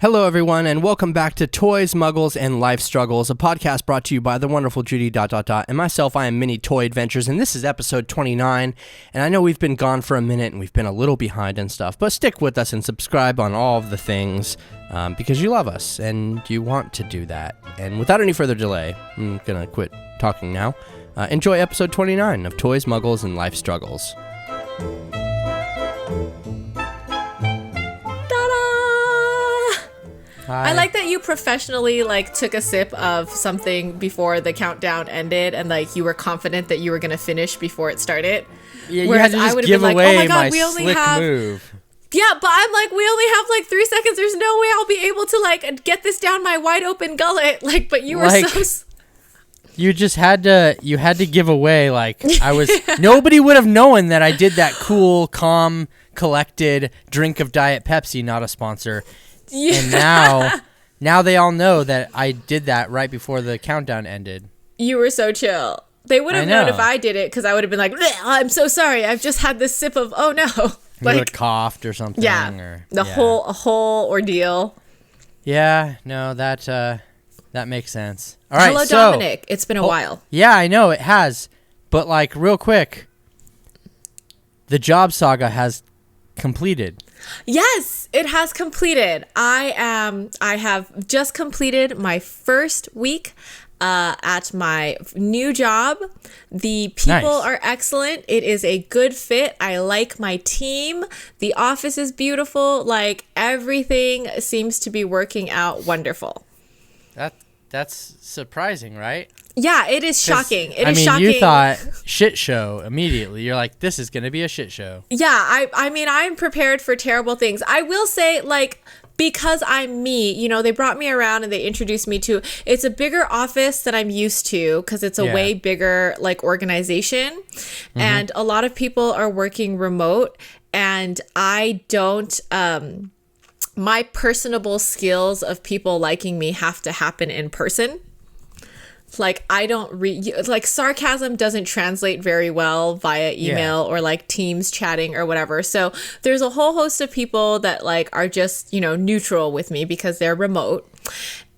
Hello, everyone, and welcome back to Toys, Muggles, and Life Struggles, a podcast brought to you by the wonderful Judy ... and myself. I am Mini Toy Adventures, and this is episode 29. And I know we've been gone for a minute, and we've been a little behind and stuff, but stick with us and subscribe on all of the things because you love us and you want to do that. And without any further delay, I'm gonna quit talking now. Enjoy episode 29 of Toys, Muggles, and Life Struggles. Hi. I like that you professionally took a sip of something before the countdown ended, and you were confident that you were gonna finish before it started. Yeah, you had to just give away oh my, God, we only have move. Yeah, but I'm we only have 3 seconds. There's no way I'll be able to get this down my wide open gullet. But you were so. You just had to give away I was. Nobody would have known that I did that cool, calm, collected drink of Diet Pepsi, not a sponsor. Yeah. And now they all know that I did that right before the countdown ended. You were so chill. They would have known if I did it because I would have been I'm so sorry. I've just had this sip of, oh no. You would have coughed or something. Yeah. A whole ordeal. Yeah. No, that makes sense. All right. Hello, Dominic. It's been a while. Yeah, I know it has. But real quick, the job saga has completed. Yes, it has completed. I have just completed my first week at my new job. The people are excellent. It is a good fit. I like my team. The office is beautiful. Everything seems to be working out wonderful. That's surprising, right? Yeah, it is shocking. It is shocking. You thought shit show immediately. You're this is going to be a shit show. Yeah, I'm prepared for terrible things. I will say, because I'm me, they brought me around and they introduced me to, it's a bigger office than I'm used to because it's a way bigger, organization. Mm-hmm. And a lot of people are working remote, and I don't, my personable skills of people liking me have to happen in person. I don't sarcasm doesn't translate very well via email or Teams chatting or whatever. So there's a whole host of people that are just, neutral with me because they're remote.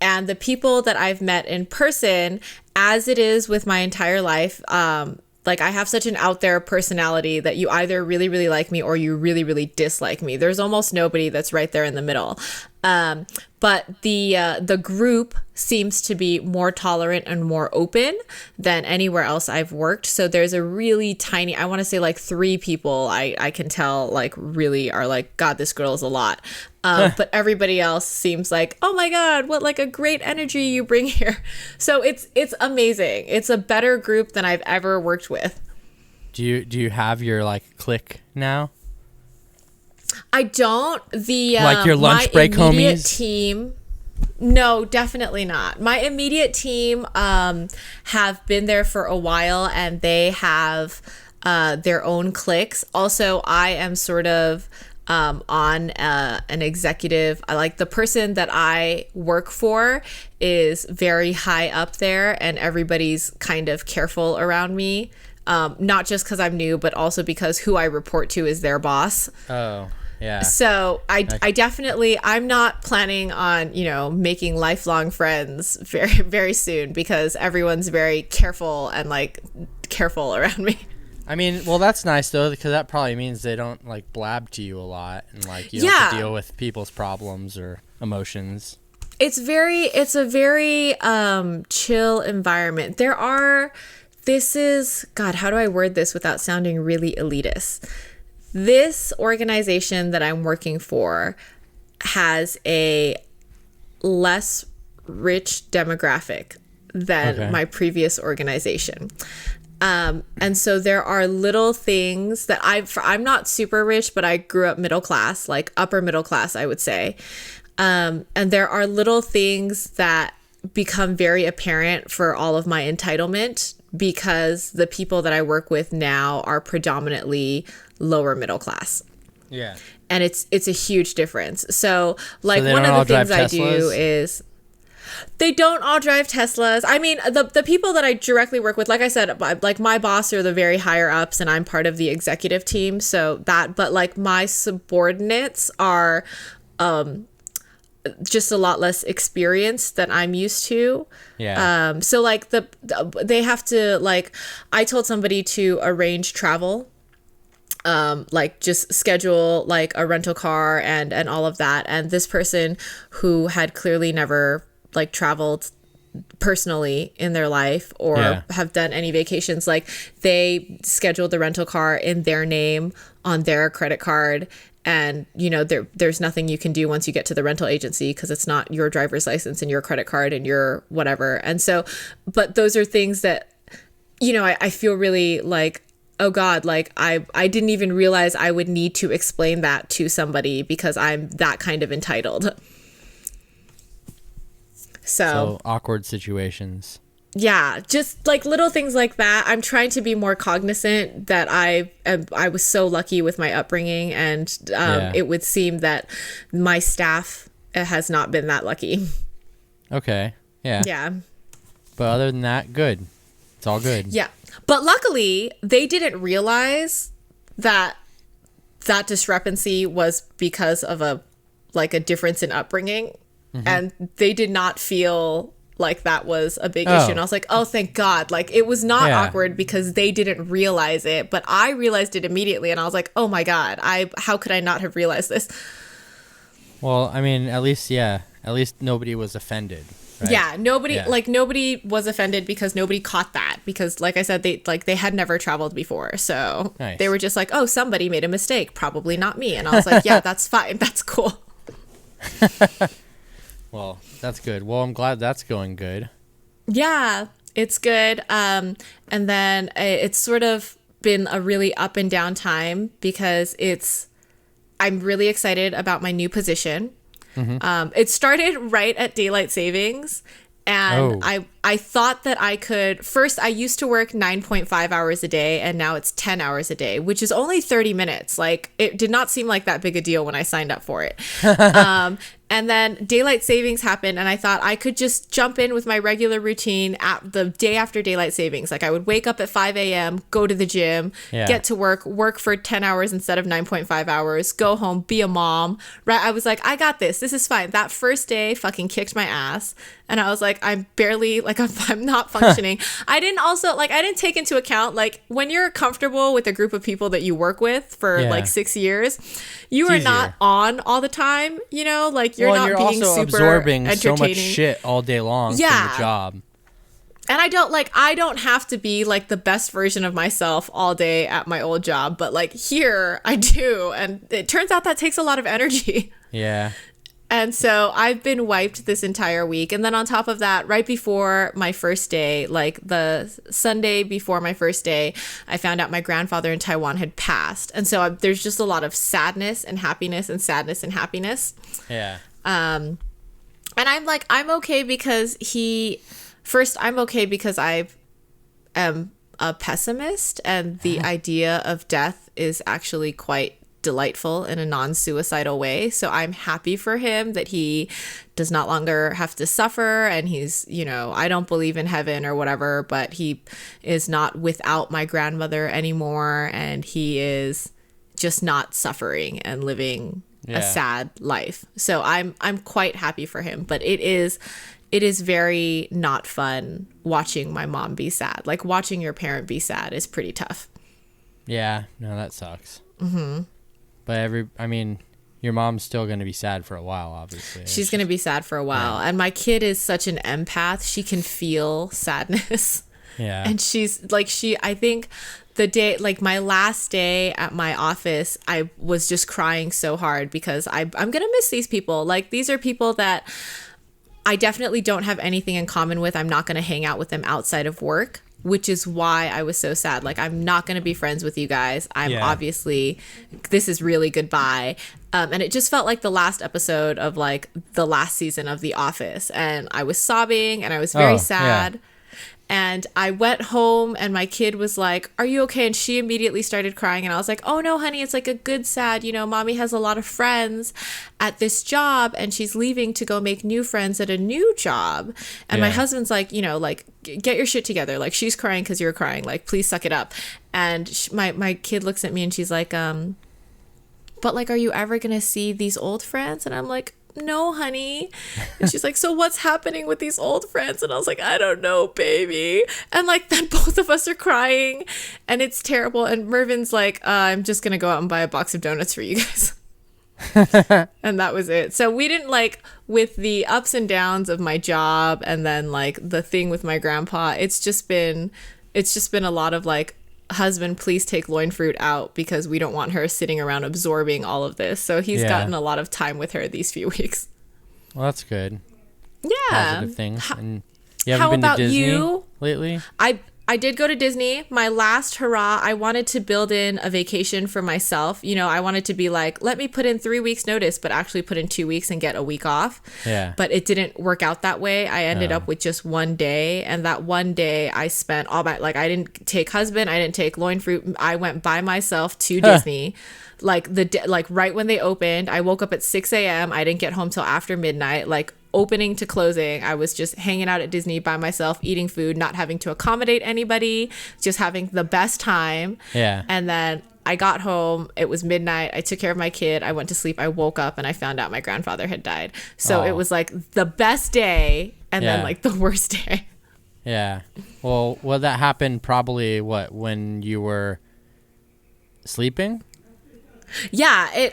And the people that I've met in person, as it is with my entire life, I have such an out there personality that you either really, really like me or you really, really dislike me. There's almost nobody that's right there in the middle. But the group seems to be more tolerant and more open than anywhere else I've worked. So there's a really tiny, I want to say 3 people I can tell really are God, this girl is a lot. But everybody else seems oh my God, what a great energy you bring here. So it's amazing. It's a better group than I've ever worked with. Do you have your clique now? I don't. The your lunch break homies team. No, definitely not. My immediate team have been there for a while, and they have their own cliques. Also, I am sort of on an executive. The person that I work for is very high up there, and everybody's kind of careful around me. Not just because I'm new, but also because who I report to is their boss. Oh. Yeah. So I definitely, I'm not planning on, making lifelong friends very, very soon because everyone's very careful and careful around me. Well, that's nice though, because that probably means they don't blab to you a lot and you don't have to deal with people's problems or emotions. It's a very chill environment. God, how do I word this without sounding really elitist? This organization that I'm working for has a less rich demographic than my previous organization. And so there are little things that I'm not super rich, but I grew up middle class, upper middle class, I would say. And there are little things that become very apparent for all of my entitlement because the people that I work with now are predominantly lower middle class. Yeah. And it's a huge difference. So one of the things I do is they don't all drive Teslas. The people that I directly work with, like I said, my boss are the very higher ups and I'm part of the executive team. So but my subordinates are just a lot less experience than I'm used to. Yeah. So like they have to, like, I told somebody to arrange travel, like just schedule like a rental car and all of that. And this person who had clearly never like traveled personally in their life or have done any vacations, like they scheduled the rental car in their name on their credit card. And, you know, there's nothing you can do once you get to the rental agency because it's not your driver's license and your credit card and your whatever. And so, but those are things that, you know, I feel really like, oh God, like I didn't even realize I would need to explain that to somebody because I'm that kind of entitled. So awkward situations. Yeah, just like little things like that. I'm trying to be more cognizant that I was so lucky with my upbringing, and it would seem that my staff has not been that lucky. Okay. Yeah. Yeah. But other than that, good. It's all good. Yeah. But luckily, they didn't realize that discrepancy was because of a difference in upbringing, and they did not feel like that was a big issue. And I was like, oh, thank God. Like, it was not awkward because they didn't realize it, but I realized it immediately. And I was like, oh my God, how could I not have realized this? Well, I mean, at least nobody was offended. Right? Yeah, nobody was offended because nobody caught that, because like I said, they had never traveled before. So They were just like, oh, somebody made a mistake, probably not me. And I was like, yeah, that's fine. That's cool. Well, that's good. Well, I'm glad that's going good. Yeah, it's good. And then it's sort of been a really up and down time because I'm really excited about my new position. It started right at daylight savings, and I thought that I could. First, I used to work 9.5 hours a day, and now it's 10 hours a day, which is only 30 minutes. Like, it did not seem like that big a deal when I signed up for it. And then daylight savings happened, and I thought I could just jump in with my regular routine at the day after daylight savings. Like, I would wake up at 5 a.m., go to the gym, get to work for 10 hours instead of 9.5 hours, go home, be a mom, right? I was like, I got this. This is fine. That first day fucking kicked my ass. And I was like, I'm barely, like, I'm not functioning. I didn't take into account, like, when you're comfortable with a group of people that you work with for like 6 years, you are not on all the time, you know, like, you're not being also super absorbing so much entertaining. shit all day long from the job. And I don't have to be like the best version of myself all day at my old job, but like here I do. And it turns out that takes a lot of energy. Yeah. And so I've been wiped this entire week. And then on top of that, right before my first day, like the Sunday before my first day, I found out my grandfather in Taiwan had passed. And so there's just a lot of sadness and happiness and sadness and happiness. Yeah. And I'm like, I'm okay because I'm okay because I am a pessimist, and the idea of death is actually quite delightful in a non-suicidal way. So I'm happy for him that he does not longer have to suffer, and he's, you know, I don't believe in heaven or whatever, but he is not without my grandmother anymore, and he is just not suffering and living a sad life. So I'm quite happy for him, but it is very not fun watching my mom be sad. Like, watching your parent be sad is pretty tough. Yeah, no, that sucks. But your mom's still going to be sad for a while, obviously. She's going to be sad for a while. Yeah. And my kid is such an empath. She can feel sadness. Yeah. And she's like, I think the day, like my last day at my office, I was just crying so hard because I'm going to miss these people. Like, these are people that I definitely don't have anything in common with. I'm not going to hang out with them outside of work, which is why I was so sad. Like, I'm not going to be friends with you guys. Obviously, this is really goodbye. And it just felt like the last episode of like the last season of The Office. And I was sobbing and I was very sad. Yeah. And I went home and my kid was like, are you okay? And she immediately started crying. And I was like, oh no, honey, it's like a good sad. You know, mommy has a lot of friends at this job and she's leaving to go make new friends at a new job. And my husband's like, you know, like, get your shit together. Like, she's crying because you're crying. Like, please suck it up. And my kid looks at me and she's like, but like, are you ever going to see these old friends? And I'm like, no, honey. And she's like, so what's happening with these old friends? And I was like, I don't know, baby. And like, then both of us are crying and it's terrible. And Mervin's like, I'm just going to go out and buy a box of donuts for you guys. And that was it. So we didn't like, with the ups and downs of my job and then like the thing with my grandpa, it's just been a lot of like, husband, please take loin fruit out because we don't want her sitting around absorbing all of this. So he's gotten a lot of time with her these few weeks. Well, that's good. Yeah. Positive things. And you haven't been to Disney lately? I did go to Disney. My last hurrah, I wanted to build in a vacation for myself. You know, I wanted to be like, let me put in 3 weeks notice, but actually put in 2 weeks and get a week off. Yeah. But it didn't work out that way. I ended up with just one day. And that one day I spent all my, like, I didn't take husband. I didn't take loin fruit. I went by myself to Disney. Like right when they opened, I woke up at 6 a.m. I didn't get home till after midnight. Like opening to closing, I was just hanging out at Disney by myself, eating food, not having to accommodate anybody, just having the best time. Yeah. And then I got home. It was midnight. I took care of my kid. I went to sleep. I woke up and I found out my grandfather had died. So it was like the best day and then like the worst day. Yeah. Well, that happened probably when you were sleeping? Yeah,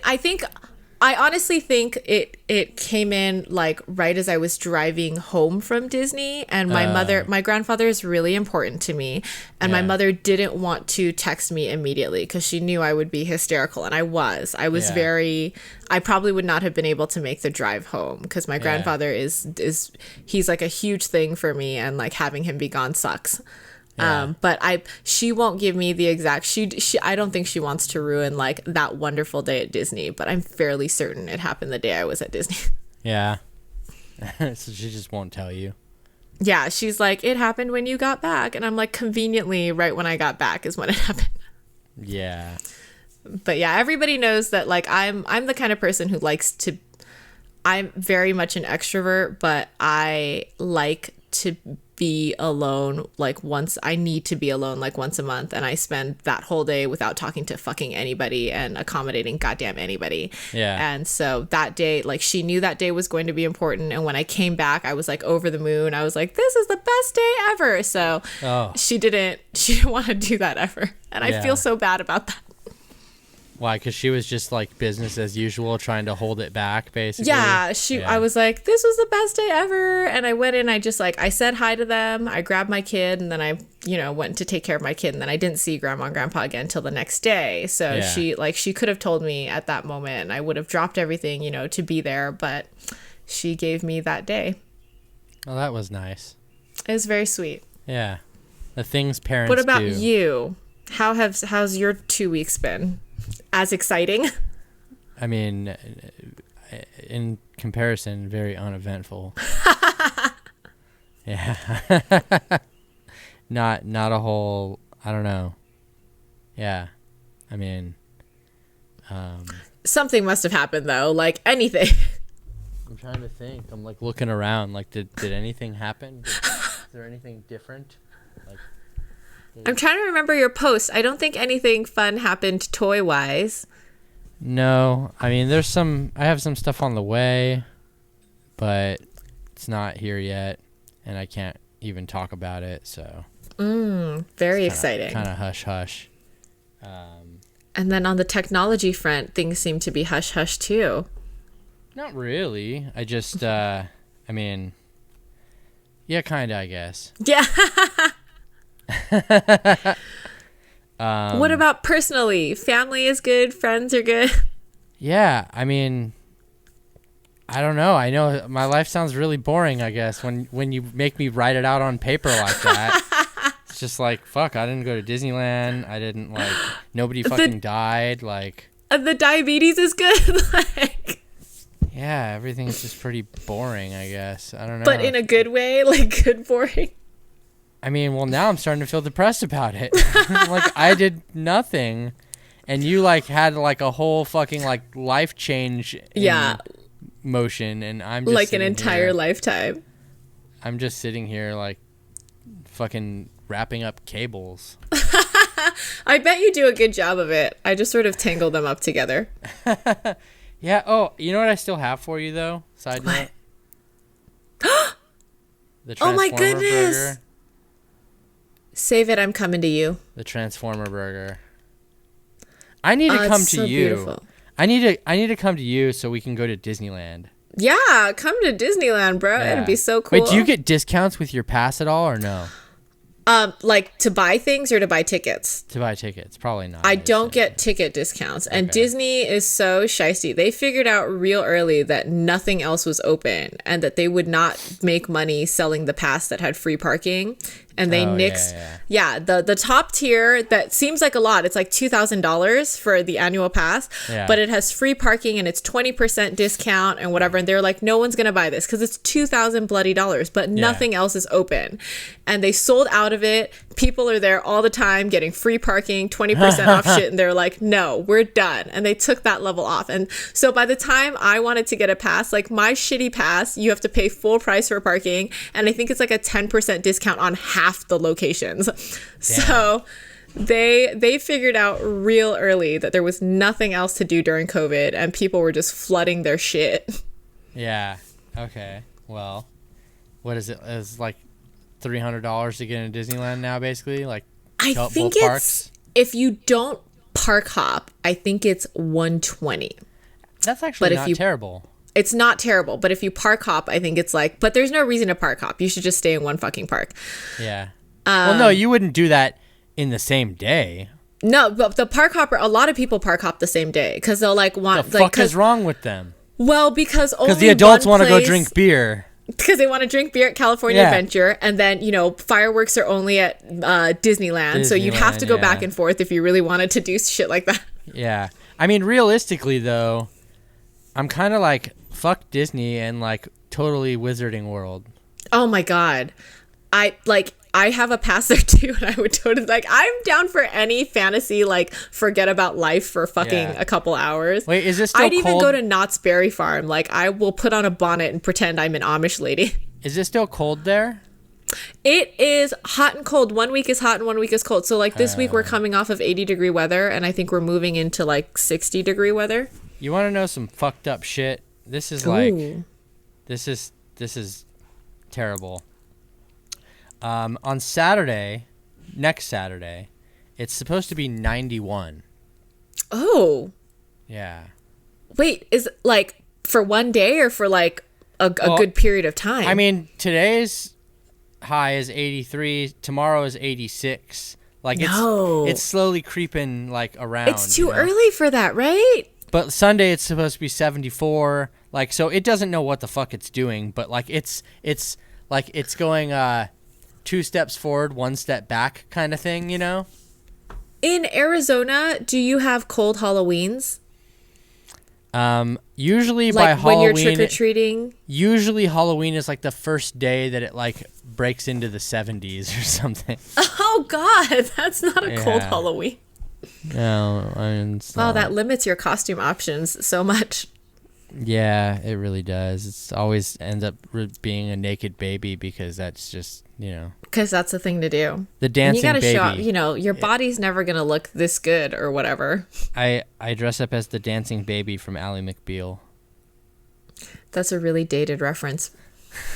I honestly think it came in like right as I was driving home from Disney, and my grandfather is really important to me, and my mother didn't want to text me immediately because she knew I would be hysterical, and I was very, I probably would not have been able to make the drive home because my grandfather is he's like a huge thing for me, and like having him be gone sucks. Yeah. But she won't give me the exact, I don't think she wants to ruin like that wonderful day at Disney, but I'm fairly certain it happened the day I was at Disney. Yeah. So she just won't tell you. Yeah. She's like, it happened when you got back. And I'm like, conveniently right when I got back is when it happened. Yeah. But yeah, everybody knows that like I'm the kind of person who I'm very much an extrovert, but I like to be alone I need to be alone like once a month, and I spend that whole day without talking to fucking anybody and accommodating goddamn anybody. Yeah. And so that day, like she knew that day was going to be important, and when I came back I was like over the moon. I was like, this is the best day ever. So she didn't want to do that ever, and I feel so bad about that. Why? Because she was just like business as usual, trying to hold it back, basically. Yeah, I was like, this was the best day ever. And I went in, I said hi to them. I grabbed my kid, and then I, went to take care of my kid. And then I didn't see grandma and grandpa again until the next day. So she could have told me at that moment, and I would have dropped everything, to be there. But she gave me that day. Oh, that was nice. It was very sweet. Yeah. The things parents do. What about do. you? How's your 2 weeks been? As exciting? I mean, in comparison, very uneventful. Yeah. Not a whole, I don't know. Yeah. I mean, something must have happened though, like anything. I'm trying to think. I'm like looking around, like did anything happen? Is there anything different? Like, I'm trying to remember your post. I don't think anything fun happened toy-wise. No. I mean, I have some stuff on the way, but it's not here yet, and I can't even talk about it, so. Very exciting. Kind of hush-hush. And then on the technology front, things seem to be hush-hush, too. Not really. I just, I mean, yeah, kind of, I guess. Yeah. What about personally? Family is good, friends are good. Yeah, I mean, I don't know. I know my life sounds really boring, I guess, when you make me write it out on paper like that. It's just like, fuck, I didn't go to Disneyland. I didn't, like, nobody fucking died, like. The diabetes is good. Like, yeah, everything's just pretty boring, I guess. I don't know. But in a good way, like good boring. I mean, well, now I'm starting to feel depressed about it. Like, I did nothing, and you, like, had, like, a whole fucking, like, life change in motion, and I'm just like an entire lifetime. I'm just sitting here, like, fucking wrapping up cables. I bet you do a good job of it. I just sort of tangle them up together. Yeah. Oh, you know what I still have for you though? Side note. The Oh my Transformer goodness. burger. Save it. I'm coming to you. The Transformer burger. I need to come it's to so you. beautiful. I need to come to you so we can go to Disneyland. Yeah, come to Disneyland, bro. Yeah. It'd be so cool. Wait, do you get discounts with your pass at all or no? Like to buy things or to buy tickets? To buy tickets, probably not. I don't get ticket discounts. And Okay. Disney is so shisty. They figured out real early that nothing else was open and that they would not make money selling the pass that had free parking. And they nixed, the top tier that seems like a lot. It's like $2,000 for the annual pass, but it has free parking and it's 20% discount and whatever. And they're like, no one's gonna buy this because it's $2,000 bloody dollars, but nothing else is open. And they sold out of it. People are there all the time getting free parking, 20% off shit, and they're like, no, we're done. And they took that level off. And so by the time I wanted to get a pass, like my shitty pass, you have to pay full price for parking, and I think it's like a 10% discount on half the locations. Damn. So they figured out real early that there was nothing else to do during COVID, and people were just flooding their shit. Yeah. Okay. Well, what is it? It's like $300 to get into Disneyland now, basically. Like, I think it's parks? If you don't park hop, I think it's $120. That's actually not terrible. It's not terrible, but if you park hop, I think it's like, but there's no reason to park hop. You should just stay in one fucking park. Yeah. Well, no, you wouldn't do that in the same day. No, but the park hopper, a lot of people park hop the same day because they'll like want. The fuck is wrong with them? Well, because the adults want to go drink beer. Because they want to drink beer at California Adventure, and then, you know, fireworks are only at Disneyland, so you'd have to go back and forth if you really wanted to do shit like that. Yeah. I mean, realistically, though, I'm kind of like, fuck Disney and, like, totally Wizarding World. Oh, my God. I have a pass there, too, and I would totally, like, I'm down for any fantasy, like, forget about life for fucking a couple hours. Wait, is this still I'd even go to Knott's Berry Farm. Like, I will put on a bonnet and pretend I'm an Amish lady. Is it still cold there? It is hot and cold. 1 week is hot and 1 week is cold. So, like, this week we're coming off of 80-degree weather, and I think we're moving into, like, 60-degree weather. You want to know some fucked up shit? This is, like, this is terrible. On Saturday, next Saturday, it's supposed to be 91. Oh. Yeah. Wait, is it like for one day or for like a good period of time? I mean, today's high is 83. Tomorrow is 86. Like it's slowly creeping like around. It's too early for that, right? But Sunday it's supposed to be 74. Like, so it doesn't know what the fuck it's doing, but like it's like it's going 2 steps forward, 1 step back kind of thing, you know? In Arizona, do you have cold Halloweens? Usually like by Halloween, when you're trick-or-treating? Usually Halloween is like the first day that it like breaks into the 70s or something. Oh God, that's not a cold Halloween. No, I mean, wow, that limits your costume options so much. Yeah, it really does. It's always ends up being a naked baby because that's just, you know. Because that's the thing to do. The dancing baby. You gotta show, you know, your body's never gonna look this good or whatever. I dress up as the dancing baby from Ally McBeal. That's a really dated reference.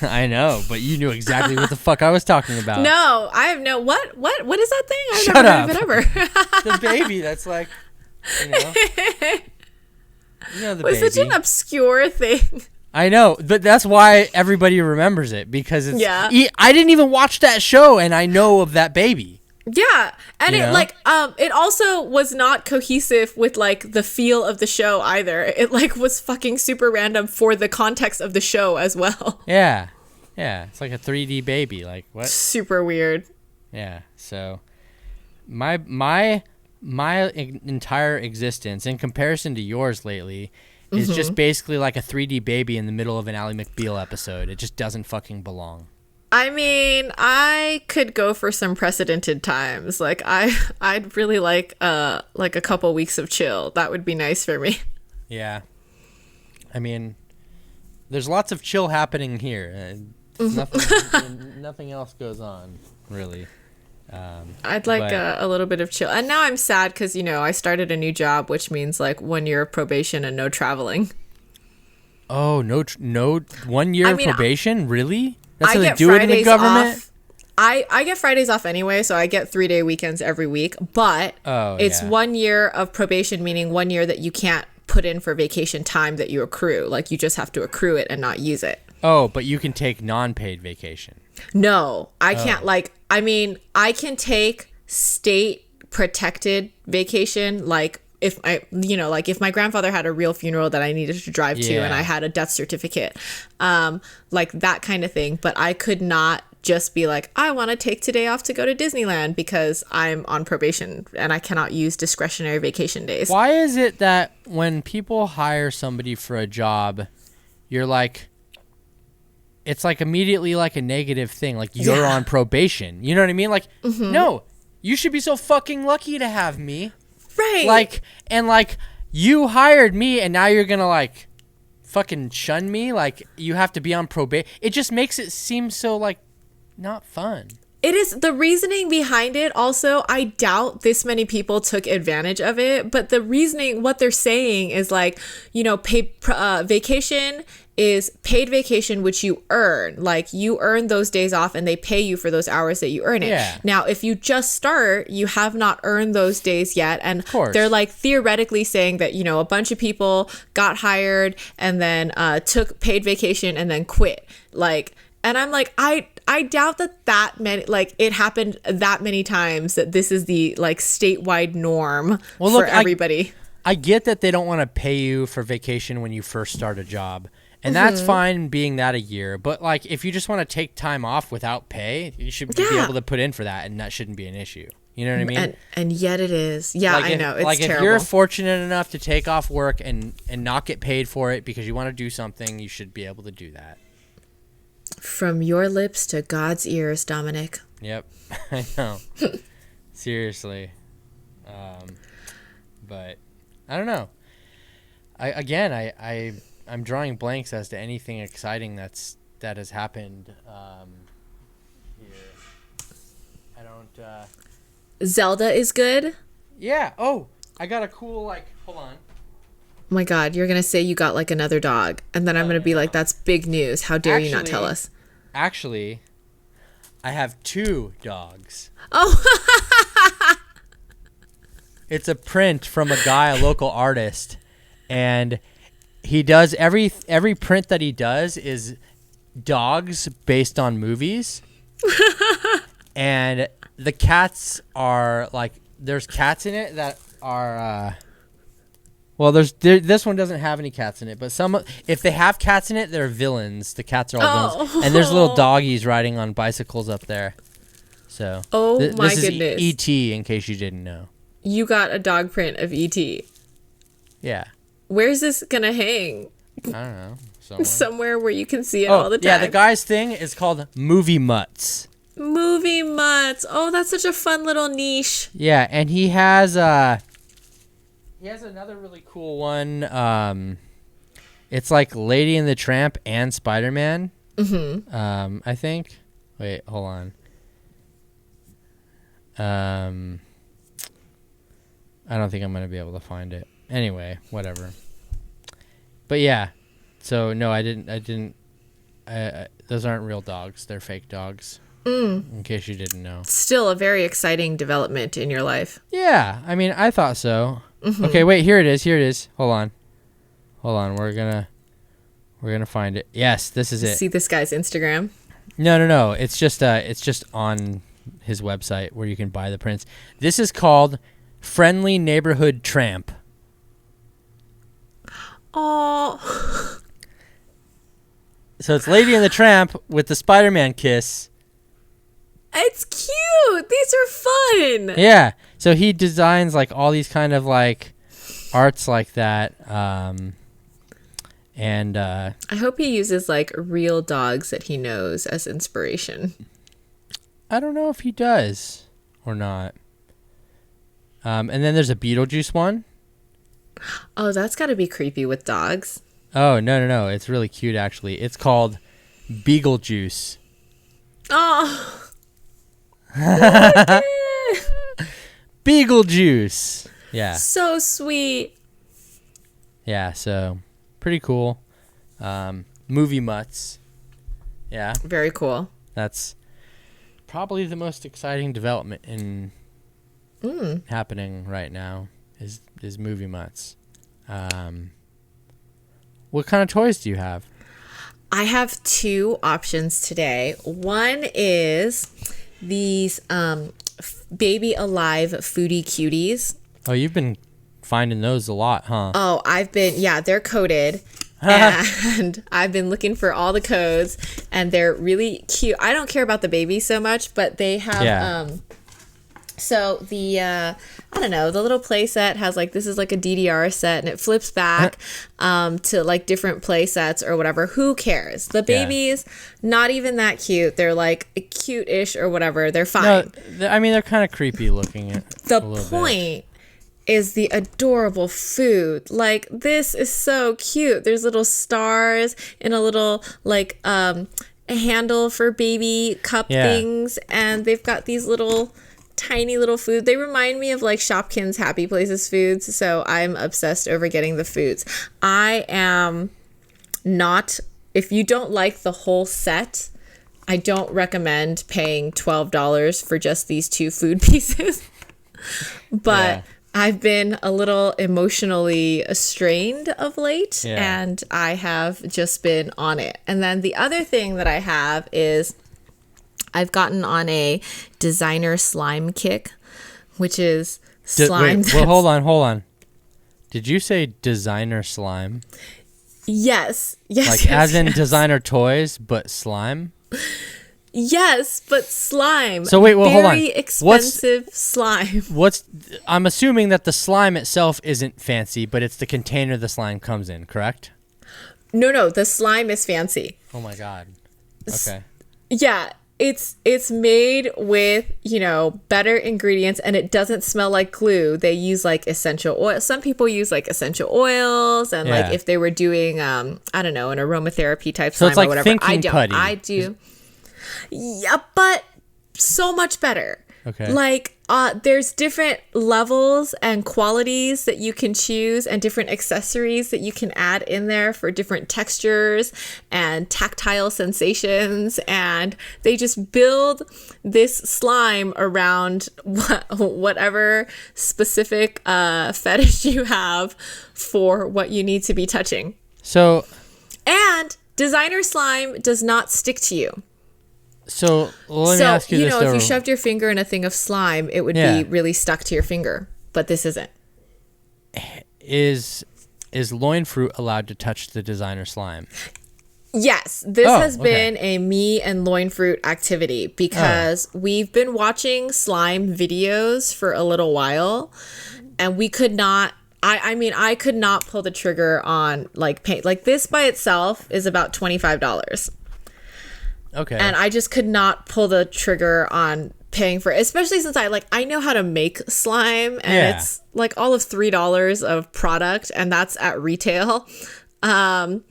I know, but you knew exactly what the fuck I was talking about. No, I have no. What is that thing? I've Shut never up. Heard of it ever. The baby. That's like, you know. You know the baby. It's such an obscure thing. I know, but that's why everybody remembers it because it's. Yeah. I didn't even watch that show, and I know of that baby. Yeah, and you know? Like it also was not cohesive with like the feel of the show either. It like was fucking super random for the context of the show as well. Yeah, it's like a 3D baby. Like what? Super weird. Yeah. So, my entire existence in comparison to yours lately is just basically like a 3D baby in the middle of an Ally McBeal episode. It just doesn't fucking belong. I mean, I could go for some precedented times. Like I'd really like a couple weeks of chill. That would be nice for me. Yeah. I mean, there's lots of chill happening here. Nothing else goes on, really. I'd like a little bit of chill. And now I'm sad because, I started a new job, which means like 1 year of probation and no traveling. Oh, no 1 year probation? Really? That's I how they get do it in the Fridays government? off. I get Fridays off anyway, so I get 3-day weekends every week. But it's 1 year of probation, meaning 1 year that you can't put in for vacation time that you accrue. Like, you just have to accrue it and not use it. Oh, but you can take non-paid vacation. No, I can't. I can take state protected vacation. Like if if my grandfather had a real funeral that I needed to drive to and I had a death certificate, like that kind of thing. But I could not just be like, I want to take today off to go to Disneyland because I'm on probation and I cannot use discretionary vacation days. Why is it that when people hire somebody for a job, you're like, it's like immediately like a negative thing, like you're on probation. You know what I mean? Like, no, you should be so fucking lucky to have me. Right. Like, and like you hired me and now you're going to like fucking shun me. Like you have to be on probation. It just makes it seem so like not fun. It is the reasoning behind it. Also, I doubt this many people took advantage of it, but the reasoning, what they're saying is like, vacation is paid vacation, which you earn. Like you earn those days off and they pay you for those hours that you earn it. Yeah. Now, if you just start, you have not earned those days yet. And they're like theoretically saying that, a bunch of people got hired and then took paid vacation and then quit. Like, and I'm like, I doubt that many, like it happened that many times that this is the like statewide norm for everybody. I get that they don't want to pay you for vacation when you first start a job. And that's fine being that a year. But like if you just want to take time off without pay, you should be able to put in for that and that shouldn't be an issue. You know what I mean? And yet it is. Yeah, I know. It's terrible. If you're fortunate enough to take off work and not get paid for it because you want to do something, you should be able to do that. From your lips to God's ears, Dominic. Yep, I know. Seriously. But I don't know. I'm drawing blanks as to anything exciting that has happened here. I don't. Zelda is good. Yeah. Oh, I got a cool hold on. Oh my God, you're going to say you got like another dog. And then I'm going to be like, that's big news. How dare you not tell us? Actually, I have 2 dogs. Oh. It's a print from a guy, a local artist. And he does every print that he does is dogs based on movies. And the cats are like, there's cats in it that are... Well, this one doesn't have any cats in it, but if they have cats in it, they're villains. The cats are all villains, and there's little doggies riding on bicycles up there. So, my this goodness, is E.T. in case you didn't know. You got a dog print of E.T. Yeah. Where's this gonna hang? I don't know. Somewhere where you can see it all the time. Yeah, the guy's thing is called Movie Mutts. Movie Mutts. Oh, that's such a fun little niche. Yeah, and he has another really cool one. It's like Lady and the Tramp and Spider-Man. I think. Wait, hold on. I don't think I'm gonna be able to find it. Anyway, whatever. But yeah, so no, I didn't. Those aren't real dogs. They're fake dogs. In case you didn't know. Still a very exciting development in your life. Yeah, I mean, I thought so. Okay, wait, here it is. Hold on. We're gonna find it. Yes, this is it. See this guy's Instagram? No. It's just on his website where you can buy the prints. This is called Friendly Neighborhood Tramp. Oh. So it's Lady and the Tramp with the Spider-Man kiss. It's cute. These are fun. Yeah. So he designs like all these kind of like arts like that. And I hope he uses like real dogs that he knows as inspiration. I don't know if he does or not. And then there's a Beetlejuice one. Oh, that's got to be creepy with dogs. Oh, no. It's really cute, actually. It's called Beetlejuice. Oh. Beetlejuice. Yeah. So sweet. Yeah, so pretty cool. Movie mutts. Yeah. Very cool. That's probably the most exciting development in happening right now is movie mutts. What kind of toys do you have? I have two options today. One is these Baby Alive Foodie Cuties. Oh, you've been finding those a lot, huh? Oh, they're coded. And I've been looking for all the codes, and they're really cute. I don't care about the baby so much, but they have so the I don't know, the little play set has like, this is like a DDR set, and it flips back to like different play sets or whatever. Who cares? The babies, not even that cute. They're like cute-ish or whatever. They're fine. No, I mean, they're kind of creepy looking at the point is the adorable food. Like, this is so cute. There's little stars in a little like a handle for baby cup things, and they've got these little tiny little food. They remind me of like Shopkins Happy Places foods, so I'm obsessed over getting the foods. I am not, if you don't like the whole set, I don't recommend paying $12 for just these two food pieces. But I've been a little emotionally strained of late, and I have just been on it. And then the other thing that I have is I've gotten on a designer slime kick, which is slime. Hold on. Did you say designer slime? Yes. Like as in designer toys, but slime? Yes, but slime. So wait, hold on. Very expensive slime. I'm assuming that the slime itself isn't fancy, but it's the container the slime comes in, correct? No, the slime is fancy. Oh my God. Okay. Yeah. It's made with, better ingredients, and it doesn't smell like glue. They use like essential oil. Some people use like essential oils, and like if they were doing I don't know, an aromatherapy type slime, it's like or whatever. thinking I don't. putty. I do. Yeah, but so much better. Okay. Like there's different levels and qualities that you can choose, and different accessories that you can add in there for different textures and tactile sensations, and they just build this slime around whatever specific fetish you have for what you need to be touching. And designer slime does not stick to you. So let me ask you this. If you shoved your finger in a thing of slime, it would be really stuck to your finger. But this isn't. Is loin fruit allowed to touch the designer slime? Yes, this has been a me and loin fruit activity, because we've been watching slime videos for a little while, and we could not. I could not pull the trigger on like paint. Like, this by itself is about $25. Okay. And I just could not pull the trigger on paying for it, especially since I know how to make slime, and it's like all of $3 of product, and that's at retail. And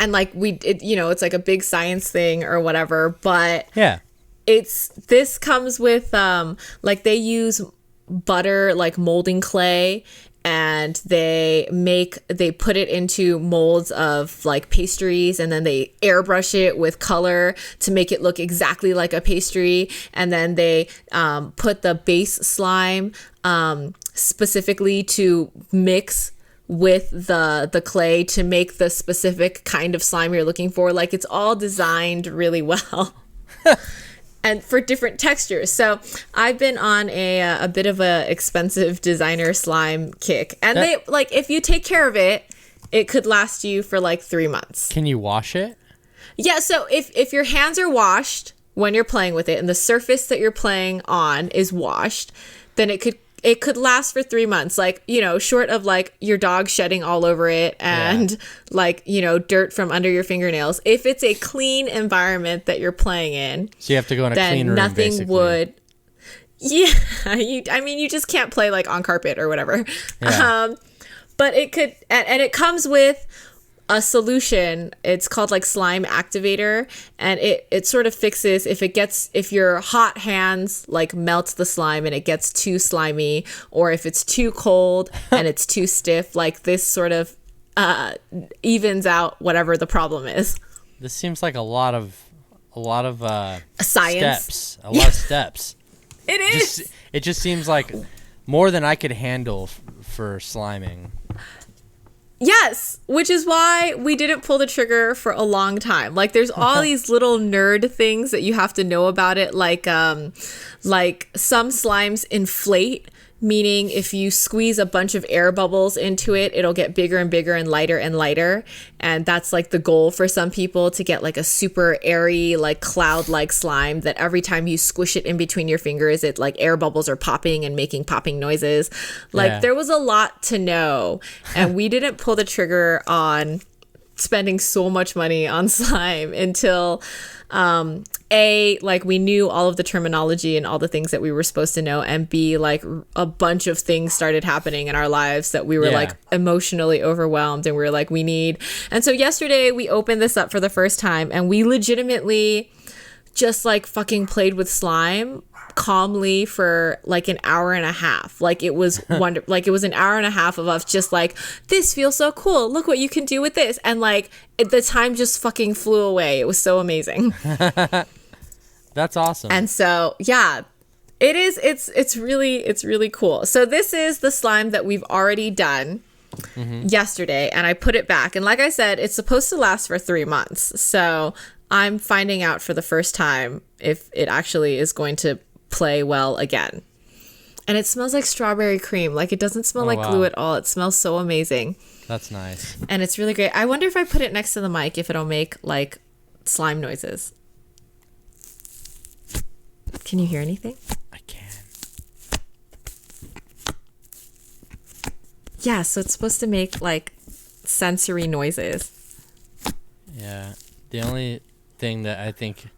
like it's like a big science thing or whatever, but this comes with like they use butter, like molding clay, and they put it into molds of like pastries, and then they airbrush it with color to make it look exactly like a pastry, and then they put the base slime specifically to mix with the clay to make the specific kind of slime you're looking for. Like, it's all designed really well. And for different textures. So I've been on a bit of a expensive designer slime kick. And they like, if you take care of it, it could last you for like 3 months. Can you wash it? Yeah, so if your hands are washed when you're playing with it, and the surface that you're playing on is washed, then it could last for 3 months, like, short of like your dog shedding all over it and like, dirt from under your fingernails. If it's a clean environment that you're playing in, so you have to go in a clean room, nothing basically. would. Yeah, you just can't play like on carpet or whatever. Yeah. But it could, and it comes with a solution. It's called like slime activator, and it sort of fixes if your hot hands like melts the slime and it gets too slimy, or if it's too cold and it's too stiff. Like this sort of evens out whatever the problem is. This seems like a lot of science steps. A lot of steps. It is. It just seems like more than I could handle for sliming. Yes, which is why we didn't pull the trigger for a long time. Like there's all these little nerd things that you have to know about it, like some slimes inflate, meaning if you squeeze a bunch of air bubbles into it, it'll get bigger and bigger and lighter. And that's like the goal for some people, to get like a super airy, like cloud-like slime that every time you squish it in between your fingers, it like air bubbles are popping and making popping noises. Like there was a lot to know, and we didn't pull the trigger on spending so much money on slime until like we knew all of the terminology and all the things that we were supposed to know, and B, like a bunch of things started happening in our lives that we were like emotionally overwhelmed, and we were like, we need. And so yesterday we opened this up for the first time, and we legitimately just like fucking played with slime calmly for like an hour and a half. Like it was like it was an hour and a half of us just like, this feels so cool, look what you can do with this, and like the time just fucking flew away. It was so amazing. That's awesome. And so yeah, it is. It's really cool. So this is the slime that we've already done yesterday, and I put it back, and like I said, it's supposed to last for 3 months. So I'm finding out for the first time if it actually is going to play well again. And it smells like strawberry cream. Like it doesn't smell like glue at all. It smells so amazing. That's nice. And it's really great. I wonder if I put it next to the mic, if it'll make like slime noises. Can you hear anything? I can. Yeah, so it's supposed to make like sensory noises. Yeah. The only thing that I think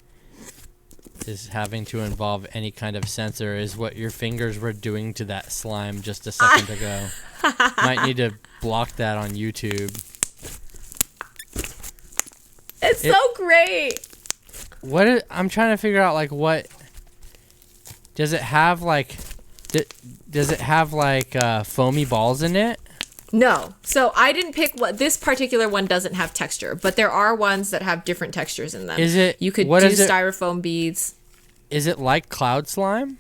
is having to involve any kind of sensor is what your fingers were doing to that slime just a second ago. Might need to block that on YouTube. It's so great. I'm trying to figure out like what does it have like foamy balls in it? No. So I didn't pick what this particular one doesn't have texture, but there are ones that have different textures in them. Is it? You could do styrofoam beads. Is it like cloud slime?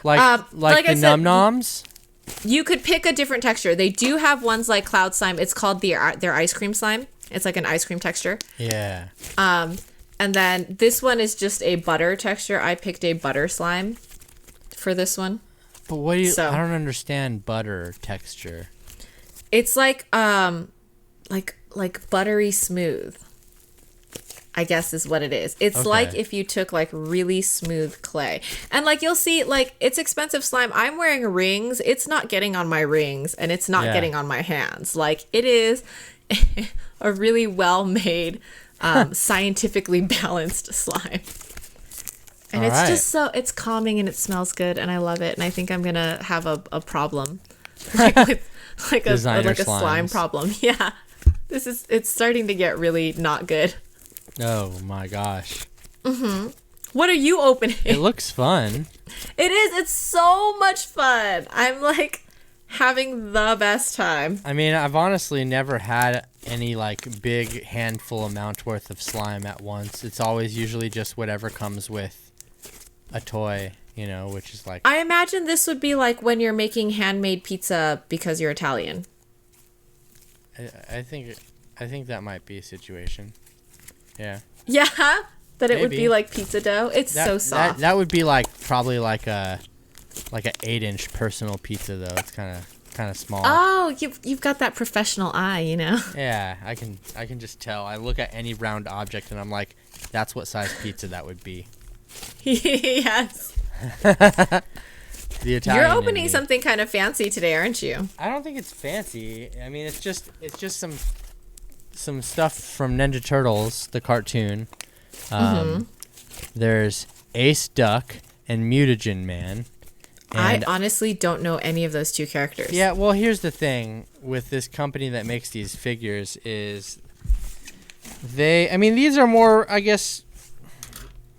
Like the Num Noms? You could pick a different texture. They do have ones like cloud slime. It's called their ice cream slime. It's like an ice cream texture. Yeah. And then this one is just a butter texture. I picked a butter slime for this one. But what do you? I don't understand butter texture. It's like buttery smooth, I guess is what it is. It's like if you took like really smooth clay, and like you'll see, like it's expensive slime. I'm wearing rings. It's not getting on my rings, and it's not getting on my hands. Like it is a really well made, scientifically balanced slime. And it's just so, it's calming and it smells good and I love it. And I think I'm going to have a problem with like a slime problem. Yeah. It's starting to get really not good. Oh my gosh. Mm-hmm. What are you opening? It looks fun. It is. It's so much fun. I'm like having the best time. I mean, I've honestly never had any like big handful amount worth of slime at once. It's always usually just whatever comes with a toy, you know, which is like... I imagine this would be like when you're making handmade pizza because you're Italian. I think that might be a situation. Yeah. Yeah? That it Maybe. would be like pizza dough? It's so soft. That would be like probably like an 8-inch personal pizza though. It's kind of small. Oh, you've got that professional eye, you know. Yeah, I can just tell. I look at any round object and I'm like, that's what size pizza that would be. Yes. The Italian. You're opening something kind of fancy today, aren't you? I don't think it's fancy. I mean, it's just some stuff from Ninja Turtles, the cartoon. There's Ace Duck and Mutagen Man, I honestly don't know any of those two characters. Yeah, well, here's the thing with this company that makes these figures is these are more, I guess,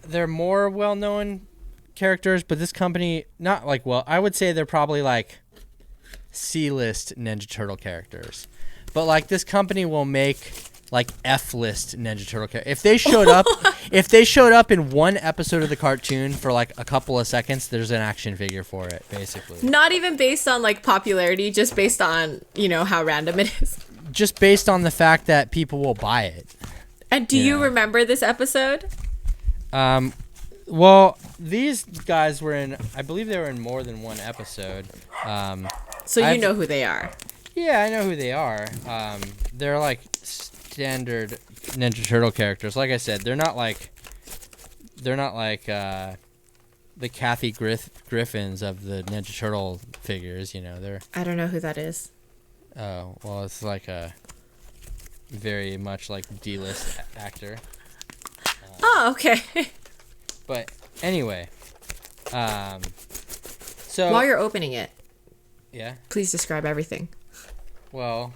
they're more well-known characters, but this company, not like, well, I would say they're probably like C-list Ninja Turtle characters. But like this company will make like F-list Ninja Turtle characters. If they showed up in one episode of the cartoon for like a couple of seconds, there's an action figure for it, basically. Not even based on like popularity, just based on, how random it is. Just based on the fact that people will buy it. And do you remember this episode? Well, these guys were in, I believe they were in more than one episode. So you know who they are. Yeah, I know who they are. They're like standard Ninja Turtle characters. Like I said, they're not like the Kathy Griffins of the Ninja Turtle figures. They're. I don't know who that is. Oh well, it's like a very much like D-list actor. Oh, okay. But anyway, so while you're opening it, yeah, please describe everything. Well,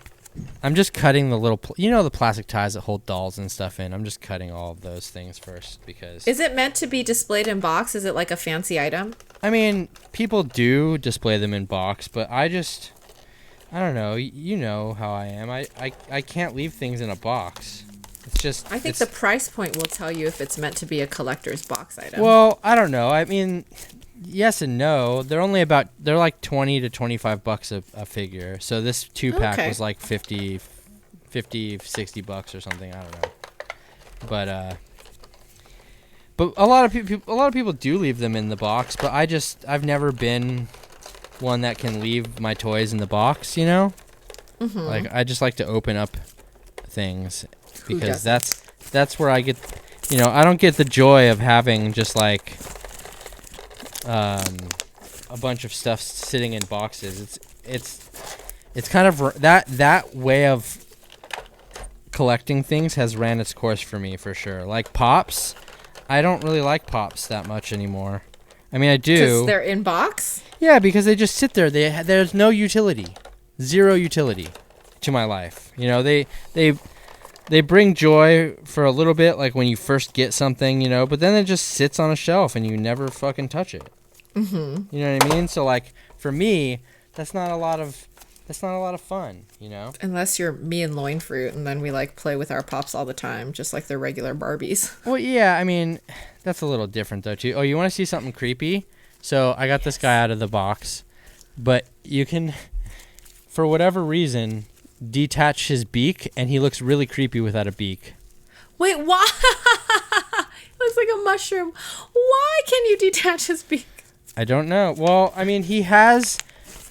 I'm just cutting the little, the plastic ties that hold dolls and stuff in. I'm just cutting all of those things first because. Is it meant to be displayed in box? Is it like a fancy item? I mean, people do display them in box, but I don't know. You know how I am. I can't leave things in a box. It's just. I think the price point will tell you if it's meant to be a collector's box item. Well, I don't know. I mean, yes and no. They're like $20 to $25 a figure. So this 2-pack was like $50, $60 or something. I don't know. But a lot of people do leave them in the box. But I've never been one that can leave my toys in the box. Mm-hmm. Like I just like to open up things because that's where I get. I don't get the joy of having just like. A bunch of stuff sitting in boxes. It's kind of that way of collecting things has ran its course for me for sure. Like Pops, I don't really like Pops that much anymore. I mean, I do. Because they're in box? Yeah, because they just sit there. There's no utility, zero utility to my life. They bring joy for a little bit, like when you first get something, but then it just sits on a shelf and you never fucking touch it. Mm-hmm. You know what I mean? So like for me, that's not a lot of fun, Unless you're me and Loin Fruit, and then we like play with our Pops all the time, just like they're regular Barbies. Well, yeah, I mean, that's a little different though too. Oh, you want to see something creepy? So I got this guy out of the box, but you can, for whatever reason, detach his beak, and he looks really creepy without a beak. Wait, why? Looks like a mushroom. Why can you detach his beak? I don't know. Well, I mean, he has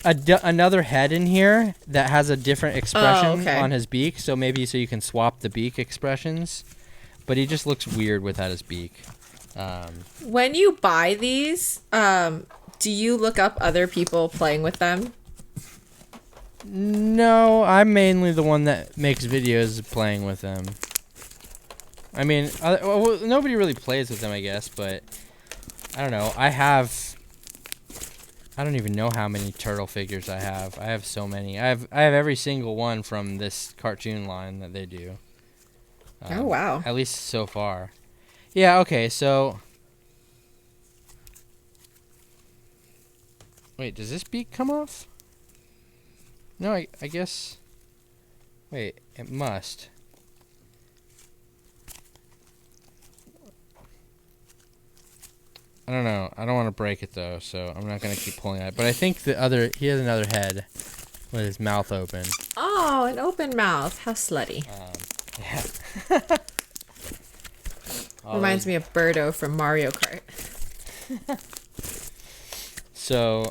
another head in here that has a different expression on his beak, so maybe you can swap the beak expressions. But he just looks weird without his beak. When you buy these, do you look up other people playing with them? No, I'm mainly the one that makes videos playing with them. I mean, nobody really plays with them, I guess, but I don't know. I don't even know how many turtle figures I have. I have so many. I have every single one from this cartoon line that they do. Oh, wow. At least so far. Yeah, okay, so... Wait, does this beak come off? No, I guess... Wait, it must. I don't know. I don't want to break it, though, so I'm not going to keep pulling it. But I think he has another head with his mouth open. Oh, an open mouth. How slutty. Yeah. Reminds me of Birdo from Mario Kart. So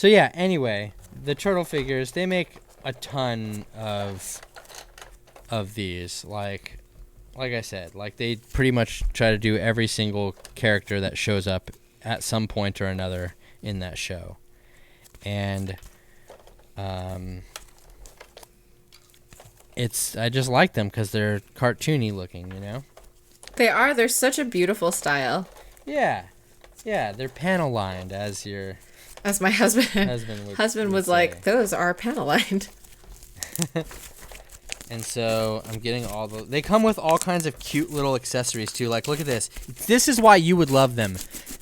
yeah, anyway, the turtle figures, they make a ton of these. Like I said, like they pretty much try to do every single character that shows up at some point or another in that show. And I just like them because they're cartoony looking, They are. They're such a beautiful style. Yeah. Yeah, they're panel lined, as your As my husband would was say. like, those are panel lined. And so I'm getting all the. They come with all kinds of cute little accessories too. Like, look at this. This is why you would love them.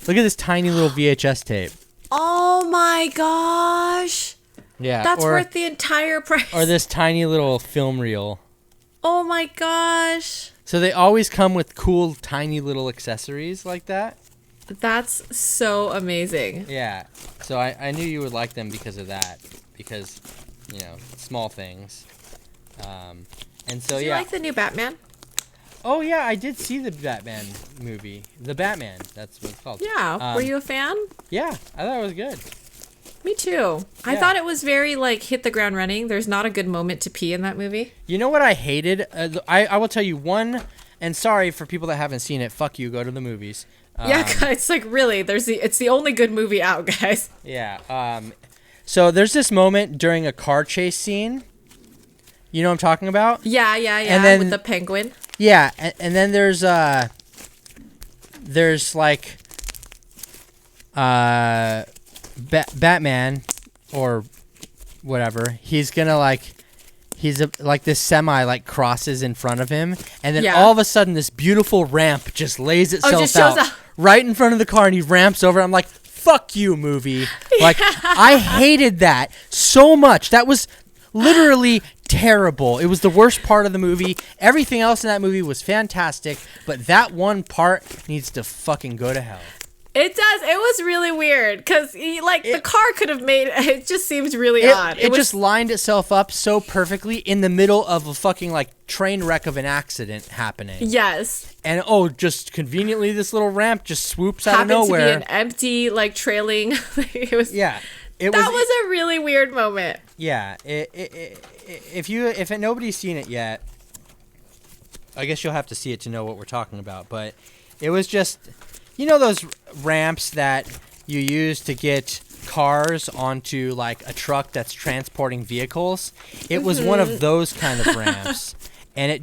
Look at this tiny little VHS tape. Oh my gosh. Yeah, That's worth the entire price. Or this tiny little film reel. Oh my gosh. So they always come with cool, tiny little accessories like that. That's so amazing. Yeah. So I knew you would like them because of that. Because, you know, small things. And so, Did you like the new Batman? Oh, yeah, I did see the Batman movie. The Batman, that's what it's called. Yeah. Were you a fan? Yeah, I thought it was good. Me too. I thought it was very, like, hit the ground running. There's not a good moment to pee in that movie. You know what I hated? I will tell you one, and sorry for people that haven't seen it, fuck you, go to the movies. Yeah, it's like, really, it's the only good movie out, guys. Yeah. So there's this moment during a car chase scene. You know what I'm talking about? Yeah, And then, with the penguin. Yeah, and then there's like Batman or whatever. He's gonna like this semi like crosses in front of him, and then all of a sudden this beautiful ramp just lays itself out right in front of the car, and he ramps over. I'm like, fuck you, movie. Like, I hated that so much. That was literally terrible. It was the worst part of the movie. Everything else in that movie was fantastic, but that one part needs to fucking go to hell. It does. It was really weird because, the car could have made it. Just seems really odd. It just lined itself up so perfectly in the middle of a fucking train wreck of an accident happening. Yes. And just conveniently, this little ramp just swoops out of Happened nowhere. to be an empty, trailing. It was. Yeah. That was a really weird moment. Yeah. If nobody's seen it yet, I guess you'll have to see it to know what we're talking about. But it was just. You know those ramps that you use to get cars onto a truck that's transporting vehicles? It was one of those kind of ramps. And it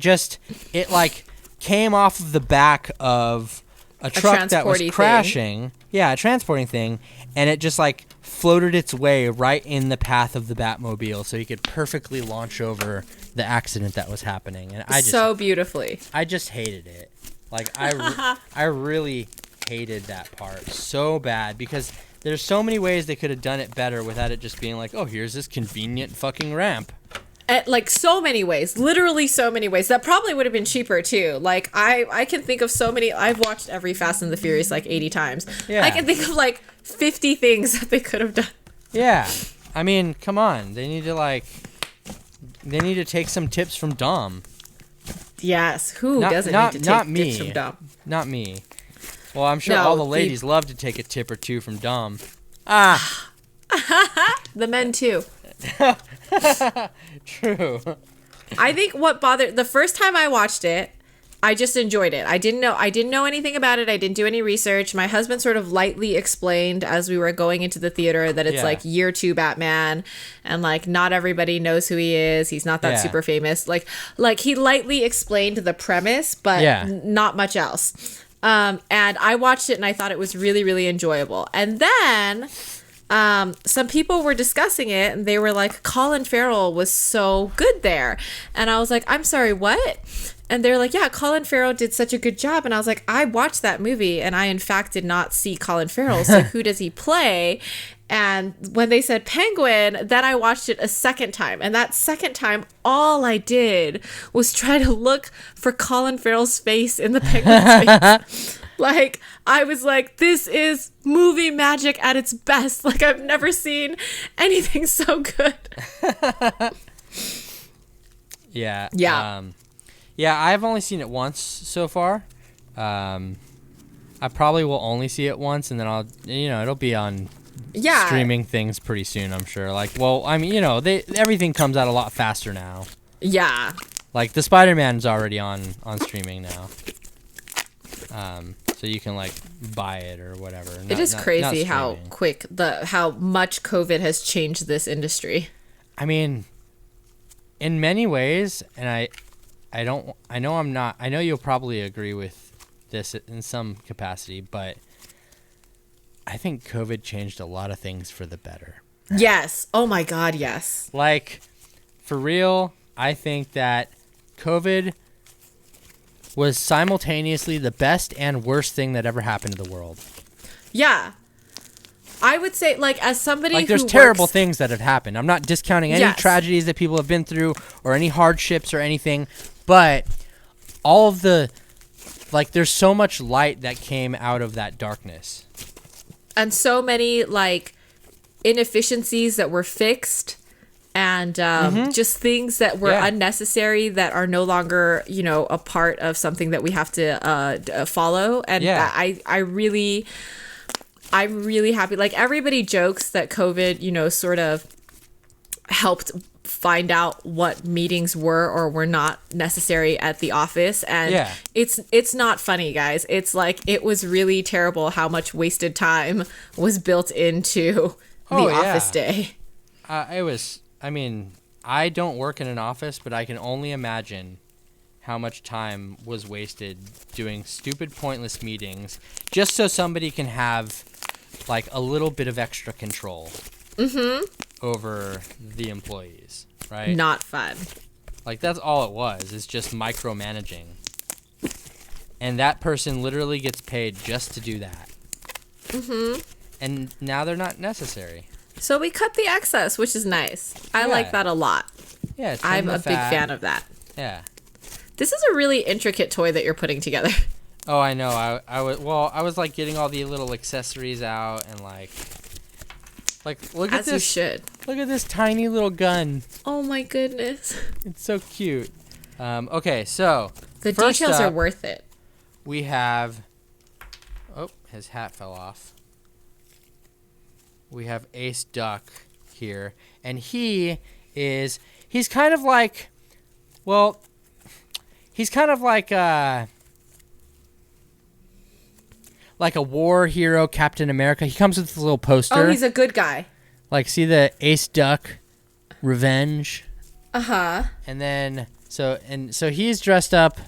came off of the back of a truck that was crashing. Yeah, a transporting thing. And it just floated its way right in the path of the Batmobile so he could perfectly launch over the accident that was happening. And so beautifully. I just hated it. I really hated that part so bad because there's so many ways they could have done it better without it just being here's this convenient fucking ramp. So many ways, literally so many ways. That probably would have been cheaper too. I can think of so many. I've watched every Fast and the Furious 80 times. Yeah. I can think of 50 things that they could have done. Yeah. I mean, come on. They need to take some tips from Dom. Yes. Who doesn't need to take tips from Dom? Not me. Well, I'm sure all the ladies love to take a tip or two from Dom. Ah. The men too. True. I think what bothered the first time I watched it, I just enjoyed it. I didn't know anything about it. I didn't do any research. My husband sort of lightly explained as we were going into the theater that it's year 2 Batman and not everybody knows who he is. He's not that super famous. He lightly explained the premise, but not much else. And I watched it and I thought it was really, really enjoyable. And then some people were discussing it and they were like, Colin Farrell was so good there. And I was like, I'm sorry, what? And they're like, yeah, Colin Farrell did such a good job. And I was like, I watched that movie and I, in fact, did not see Colin Farrell. So who does he play? And when they said Penguin, then I watched it a second time. And that second time, all I did was try to look for Colin Farrell's face in the Penguin's face. I was like, this is movie magic at its best. I've never seen anything so good. Yeah. Yeah, I've only seen it once so far. I probably will only see it once, and then it'll be on streaming things pretty soon, I'm sure. Everything comes out a lot faster now. Yeah. The Spider-Man's already on streaming now. So you can buy it or whatever. It is crazy how quick how much COVID has changed this industry. I mean, in many ways, and I know you'll probably agree with this in some capacity, but I think COVID changed a lot of things for the better. Yes. Oh my God, yes. Like, for real, I think that COVID was simultaneously the best and worst thing that ever happened to the world. Yeah. I would say, like, as somebody like, there's who terrible works, things that have happened. I'm not discounting any Yes. tragedies that people have been through or any hardships or anything, but all of the, like, there's so much light that came out of that darkness. and so many, like, inefficiencies that were fixed, and just things that were unnecessary that are no longer, a part of something that we have to follow. And I'm really happy. Like, everybody jokes that COVID, sort of helped find out what meetings were or were not necessary at the office. And it's not funny, guys. It's like, it was really terrible how much wasted time was built into the office day. I don't work in an office, but I can only imagine how much time was wasted doing stupid, pointless meetings just so somebody can have, like, a little bit of extra control over the employees, right? Not fun. Like, that's all it was, is just micromanaging. And that person literally gets paid just to do that. And now they're not necessary. So we cut the excess, which is nice. I like that a lot. Yeah, I'm a big fan of that. Yeah. This is a really intricate toy that you're putting together. Oh, I know. I was like getting all the little accessories out and like look at As this. you should. Look at this tiny little gun. Oh my goodness. It's so cute. Okay, so The first details are up, worth it. We have. Oh, his hat fell off. We have Ace Duck here, and he's kind of like, well, he's kind of like a war hero, Captain America. He comes with this little poster. Oh, he's a good guy. Like, see the Ace Duck Revenge? Uh-huh. And then, so he's dressed up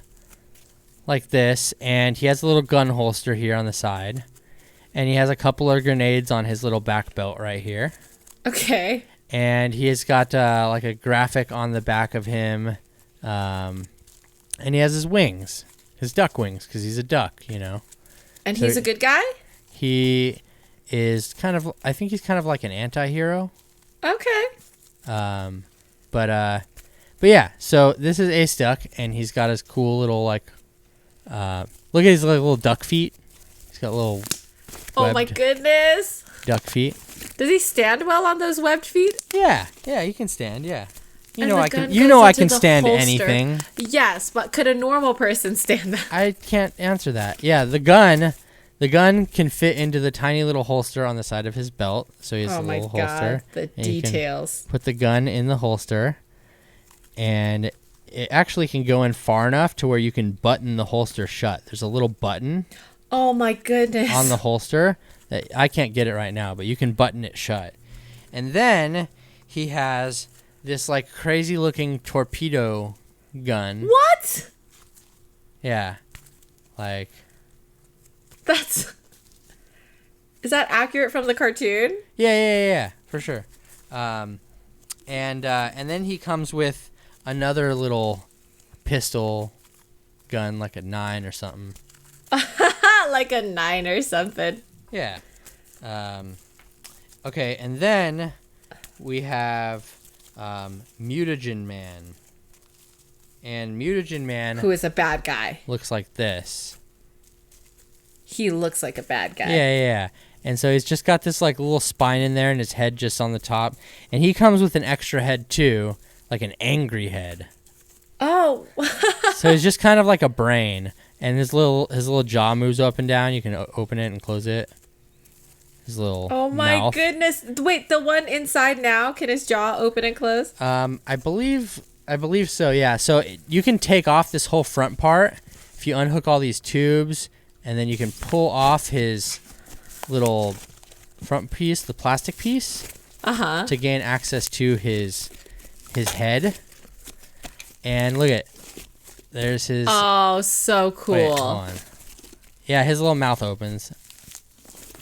like this, and he has a little gun holster here on the side. And he has a couple of grenades on his little back belt right here. Okay. And he has got like a graphic on the back of him. And he has his wings, his duck wings, because he's a duck, And he's a good guy? He is I think he's kind of like an anti-hero. Okay. But yeah, so this is Ace Duck, and he's got his cool little, like, look at his little duck feet. He's got little Oh my goodness. duck feet. Does he stand well on those webbed feet? Yeah, he can stand, yeah. And I gun can goes I into can the stand holster. anything. Yes, but could a normal person stand that? I can't answer that. Yeah, the gun can fit into the tiny little holster on the side of his belt. So he has a little holster. The and you can details. put the gun in the holster, and it actually can go in far enough to where you can button the holster shut. There's a little button Oh my goodness. on the holster that I can't get it right now, but you can button it shut. And then he has this like crazy looking torpedo gun. What? Yeah. Like, Is that accurate from the cartoon? yeah, for sure. And then he comes with another little pistol gun, like a 9 or something. Like a 9 or something. Yeah. Okay, and then we have Mutagen Man. And Mutagen Man Who is a bad guy. looks like this. He looks like a bad guy. Yeah. And so he's just got this like little spine in there and his head just on the top. And he comes with an extra head too, like an angry head. Oh. So he's just kind of like a brain. And his little jaw moves up and down. You can open it and close it. His little Oh my mouth. goodness. Wait, the one inside now, can his jaw open and close? I believe so, yeah. So you can take off this whole front part if you unhook all these tubes, and then you can pull off his little front piece, the plastic piece, to gain access to his head. And look at, there's his. Oh, so cool. Wait, hold on. Yeah, his little mouth opens.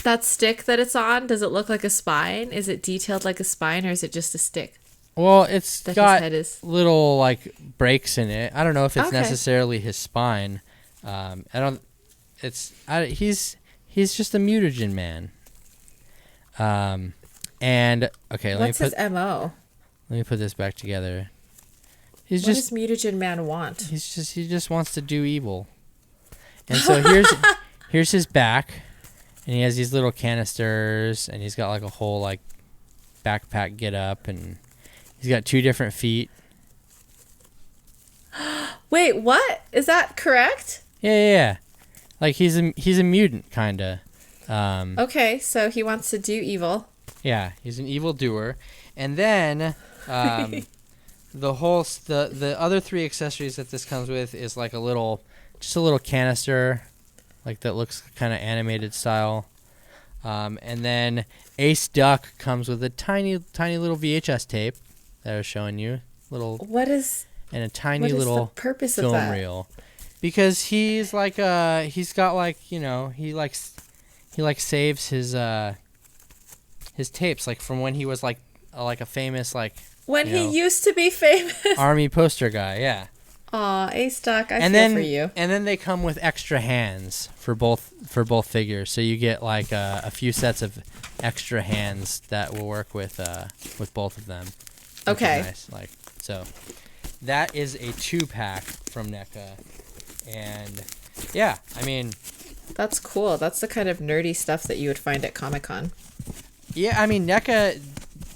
That stick that it's on, does it look like a spine? Is it detailed like a spine, or is it just a stick? Well, it's That his got head is. little like breaks in it. I don't know if it's Okay. necessarily his spine. He's just a mutagen man. And okay, What's his MO? let me put this back together. What does Mutagen Man want? He just wants to do evil. And so here's his back, and he has these little canisters, and he's got like a whole like backpack get up, and he's got 2 different feet. Wait, what? Is that correct? Yeah. Like he's a mutant kinda. Okay, so he wants to do evil. Yeah, he's an evil doer. And then the other 3 accessories that this comes with is like a little canister, like that looks kind of animated style. And then Ace Duck comes with a tiny little VHS tape that I was showing you, and a tiny little the purpose film of that? reel, because he's like he's got like, you know, he saves his tapes like from when he was like a famous like When he used to be famous. army poster guy, yeah. Aw, Ace Duck, I feel for you. And then they come with extra hands for both figures, so you get like a few sets of extra hands that will work with both of them. Okay. Nice. Like, so that is a 2-pack from NECA, and yeah, I mean, That's cool. That's the kind of nerdy stuff that you would find at Comic-Con. yeah, I mean, NECA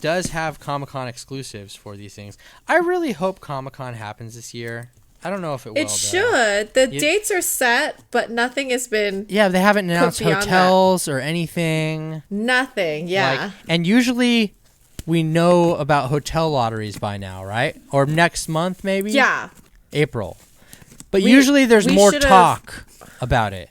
does have Comic-Con exclusives for these things. I really hope Comic-Con happens this year. I don't know if it will. It should. The dates are set, but nothing has been. Yeah, they haven't announced beyond hotels or anything. Nothing, yeah. Like, and usually we know about hotel lotteries by now, right? Or next month, maybe? Yeah. April. But usually there's we more should've- talk about it.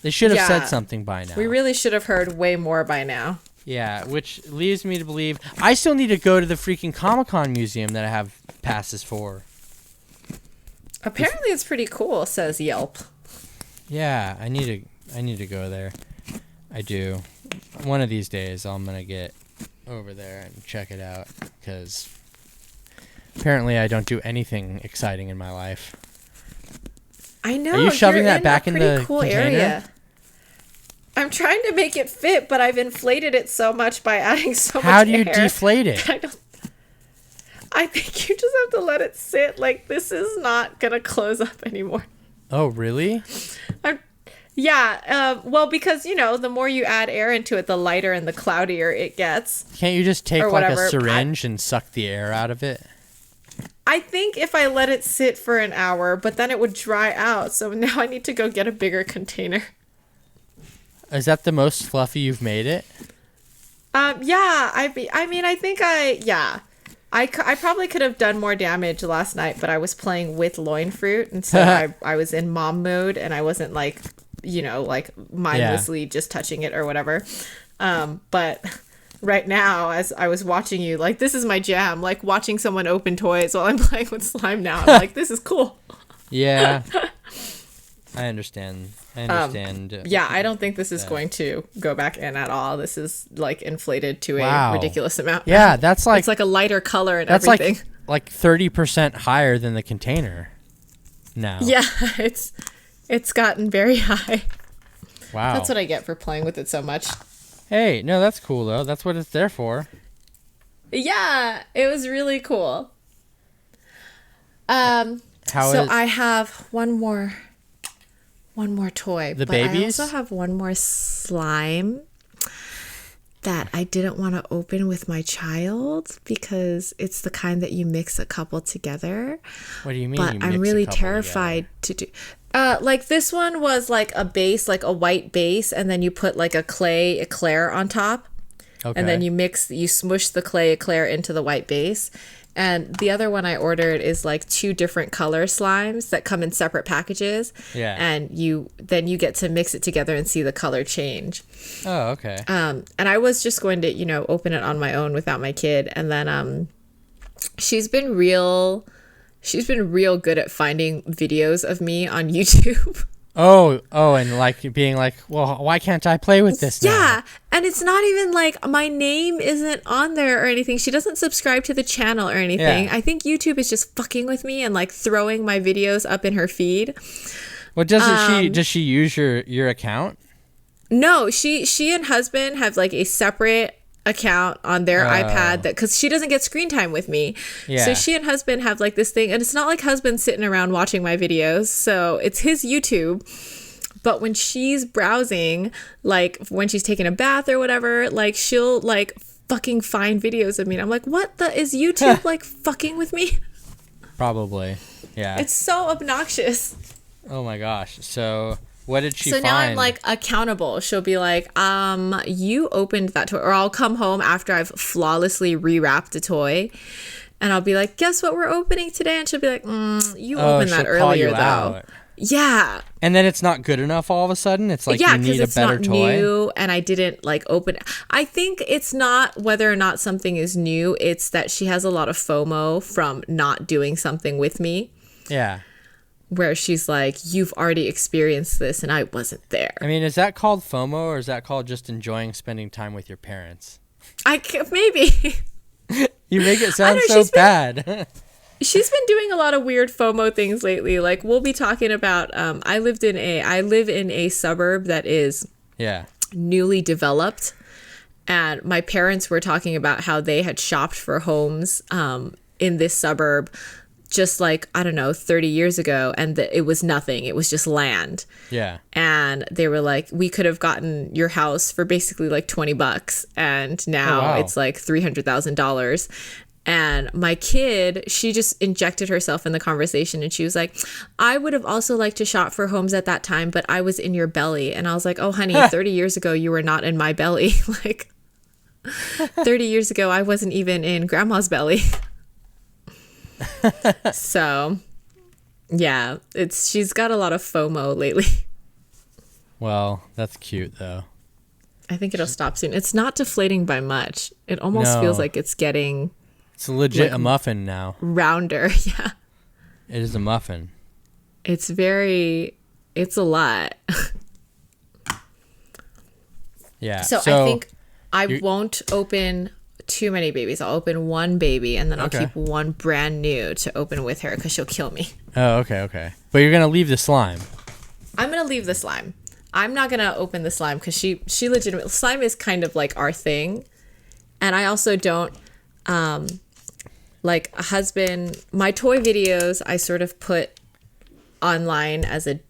They should have Yeah. said something by now. We really should have heard way more by now. Yeah, which leads me to believe I still need to go to the freaking Comic-Con museum that I have passes for. Apparently it's pretty cool, says Yelp. Yeah, I need to go there. I do. One of these days I'm going to get over there and check it out, because apparently I don't do anything exciting in my life. I know. Are you shoving you're that back in the cool container? area. I'm trying to make it fit, but I've inflated it so much by adding so much air. How do you deflate it? I think you just have to let it sit. Like, this is not going to close up anymore. Oh, really? Well, because, you know, the more you add air into it, the lighter and the cloudier it gets. Can't you just take Or like whatever. a syringe and suck the air out of it? I think if I let it sit for an hour, but then it would dry out. So now I need to go get a bigger container. Is that the most fluffy you've made it? Yeah. I think I probably could have done more damage last night, but I was playing with loin fruit, and so I was in mom mode, and I wasn't like, you know, like mindlessly just touching it or whatever. But right now, as I was watching you, like, this is my jam, like watching someone open toys while I'm playing with slime now. I'm like, this is cool. Yeah. I understand. Yeah, I don't think this is going to go back in at all. This is like inflated to Wow. a ridiculous amount. Yeah, that's like It's like a lighter color and that's everything. like 30% higher than the container now. Yeah, it's gotten very high. Wow. That's what I get for playing with it so much. Hey, no, that's cool though. That's what it's there for. Yeah, it was really cool. How So is I have one more toy. The but babies? I also have one more slime that I didn't want to open with my child because it's the kind that you mix a couple together. What do you mean? But you I'm mix a really couple terrified to do. Like this one was like a base, like a white base, and then you put like a clay eclair on top. together? Okay. And then you smush the clay eclair into the white base. And the other one I ordered is like 2 different color slimes that come in separate packages. Yeah. And then you get to mix it together and see the color change. Oh, okay. And I was just going to, you know, open it on my own without my kid. And then she's been real good at finding videos of me on YouTube. And like being like, well, why can't I play with this now? Yeah, and it's not even like my name isn't on there or anything. She doesn't subscribe to the channel or anything. Yeah. I think YouTube is just fucking with me and like throwing my videos up in her feed. Well, does she use your account? No, she and husband have like a separate account on their iPad that because she doesn't get screen time with me. Yeah. So she and husband have like this thing, and it's not like husband's sitting around watching my videos. So it's his YouTube. But when she's browsing, like when she's taking a bath or whatever, like she'll like fucking find videos of me. And I'm like, what the is YouTube like fucking with me? Probably. Yeah. It's so obnoxious. Oh my gosh. So what did she So find? now I'm like accountable. She'll be like, you opened that toy. Or I'll come home after I've flawlessly rewrapped a toy. And I'll be like, guess what we're opening today? And she'll be like, you opened that earlier though. Out. Yeah. And then it's not good enough all of a sudden? It's like you need a better toy? Yeah, because it's not new and I didn't like open it. I think it's not whether or not something is new. It's that she has a lot of FOMO from not doing something with me. Yeah. Where she's like, you've already experienced this and I wasn't there. I mean, is that called FOMO or is that called just enjoying spending time with your parents? Maybe. You make it sound so bad. She's been doing a lot of weird FOMO things lately. Like we'll be talking about, I live in a suburb that is newly developed. And my parents were talking about how they had shopped for homes in this suburb just like, I don't know, 30 years ago. And it was nothing. It was just land. Yeah. And they were like, we could have gotten your house for basically like $20. And now it's like $300,000. And my kid, she just injected herself in the conversation and she was like, I would have also liked to shop for homes at that time, but I was in your belly. And I was like, oh, honey, 30 years ago, you were not in my belly. Like 30 years ago, I wasn't even in grandma's belly. So, yeah, she's got a lot of FOMO lately. Well, that's cute, though. I think it'll stop soon. It's not deflating by much. It almost feels like it's getting... It's legit like, a muffin now. Rounder, yeah. It is a muffin. It's a lot. Yeah. So I think I won't open too many babies. I'll open one baby and then I'll keep one brand new to open with her because she'll kill me. Oh, okay. But you're going to leave the slime. I'm going to leave the slime. I'm not going to open the slime because she legitimately... Slime is kind of like our thing. And I also don't... like a husband, my toy videos I sort of put online as a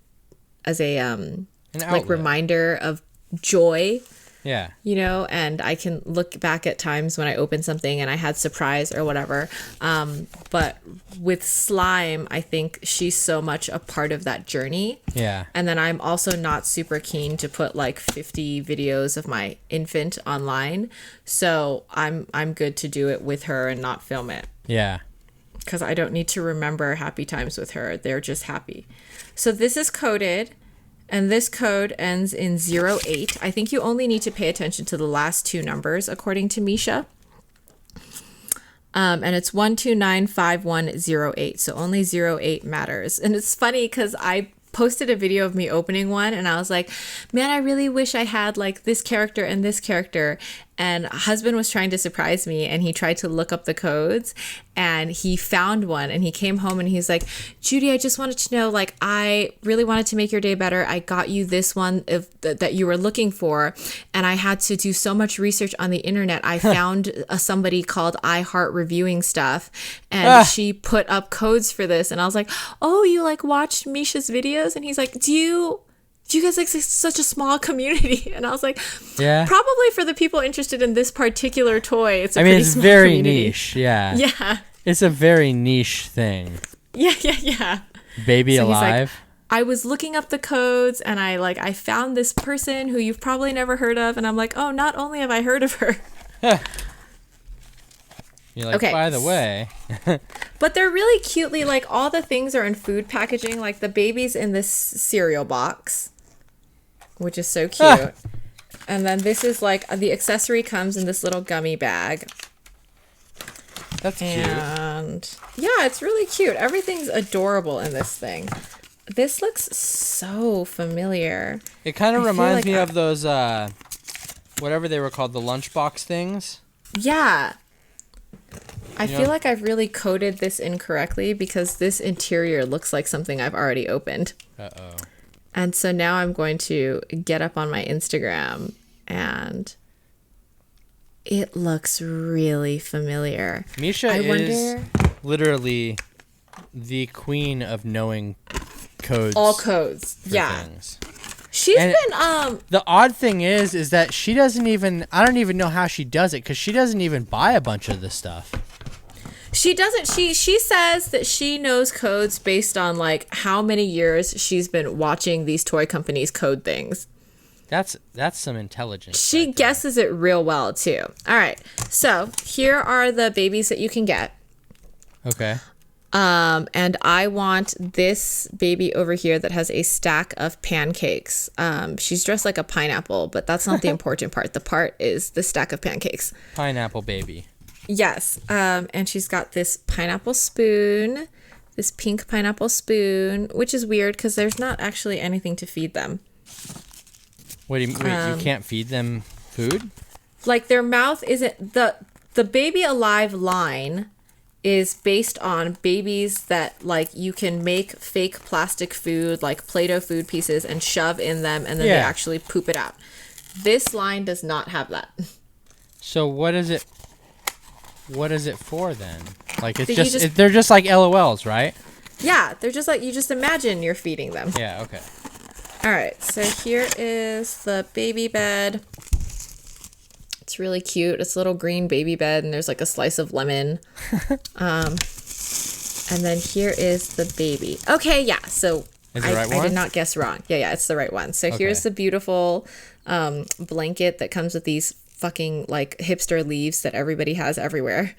like reminder of joy. Yeah. You know, and I can look back at times when I opened something and I had surprise or whatever. But with slime, I think she's so much a part of that journey. Yeah. And then I'm also not super keen to put like 50 videos of my infant online. So I'm good to do it with her and not film it. Yeah. Because I don't need to remember happy times with her. They're just happy. So this is coded. And this code ends in 08. I think you only need to pay attention to the last two numbers, according to Misha. And it's 1295108. So only 08 matters. And it's funny because I posted a video of me opening one and I was like, man, I really wish I had like this character and this character. And husband was trying to surprise me and he tried to look up the codes and he found one and he came home and he's like, Judy, I just wanted to know, like, I really wanted to make your day better. I got you this one that you were looking for. And I had to do so much research on the internet. I found somebody called iHeart Reviewing Stuff and she put up codes for this. And I was like, oh, you like watched Misha's videos? And he's like, do you guys like such a small community? And I was like, yeah, probably for the people interested in this particular toy. It's it's very community. Niche. Yeah. Yeah. It's a very niche thing. Yeah. Baby so Alive. Like, I was looking up the codes and I found this person who you've probably never heard of. And I'm like, oh, not only have I heard of her. You're like, okay. By the way. But they're really cutely, like all the things are in food packaging. Like the baby's in this cereal box, which is so cute. And then this is like the accessory comes in this little gummy bag. That's cute. And yeah, it's really cute. Everything's adorable in this thing. This looks so familiar. It kind of I feel reminds like me of those, whatever they were called, the lunchbox things. Yeah. I Yeah. feel like I've really coded this incorrectly because this interior looks like something I've already opened. Uh-oh. And so now I'm going to get up on my Instagram and it looks really familiar. Misha is literally the queen of knowing codes. All codes. For Yeah. things. She's And been the odd thing is that she doesn't even, I don't even know how she does it, because she doesn't even buy a bunch of this stuff. she doesn't she says that she knows codes based on like how many years she's been watching these toy companies code things. That's some intelligence. She right there. guesses it real well too. All right. So, here are the babies that you can get. Okay. And I want this baby over here that has a stack of pancakes. She's dressed like a pineapple, but that's not the important part. The part is the stack of pancakes. Pineapple baby. Yes. And she's got this pineapple spoon, this pink pineapple spoon, which is weird because there's not actually anything to feed them. Wait, you can't feed them food? Like their mouth isn't the Baby Alive line is based on babies that like you can make fake plastic food like Play-Doh food pieces and shove in them and then they actually poop it out. This line does not have that. So what is it for then? Like it's So they're just like LOLs, right? Yeah, they're just like you just imagine you're feeding them. Yeah, okay. All right, so here is the baby bed. It's really cute. It's a little green baby bed, and there's like a slice of lemon. And then here is the baby. Okay, yeah. So Is it the right I one? did not guess wrong. Yeah, it's the right one. So here's the beautiful blanket that comes with these fucking like hipster leaves that everybody has everywhere.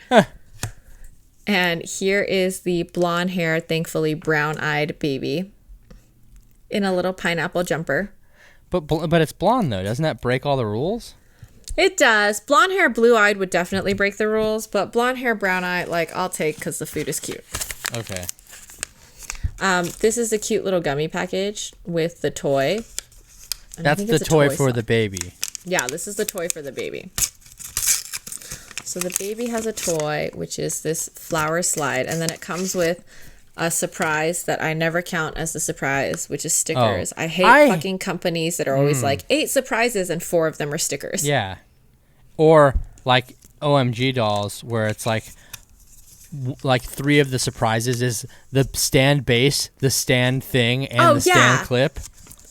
And here is the blonde hair, thankfully brown-eyed baby in a little pineapple jumper. But it's blonde though. Doesn't that break all the rules? It does. Blonde hair, blue-eyed would definitely break the rules, but blonde hair, brown-eyed, like, I'll take because the food is cute. Okay. This is the cute little gummy package with the toy. And That's the toy for the baby. Yeah, this is the toy for the baby. So the baby has a toy, which is this flower slide, and then it comes with a surprise that I never count as the surprise, which is stickers. I hate fucking companies that are always like 8 surprises and 4 of them are stickers. Yeah. Or like OMG dolls where it's like 3 of the surprises is the stand base, the stand thing, and the stand clip.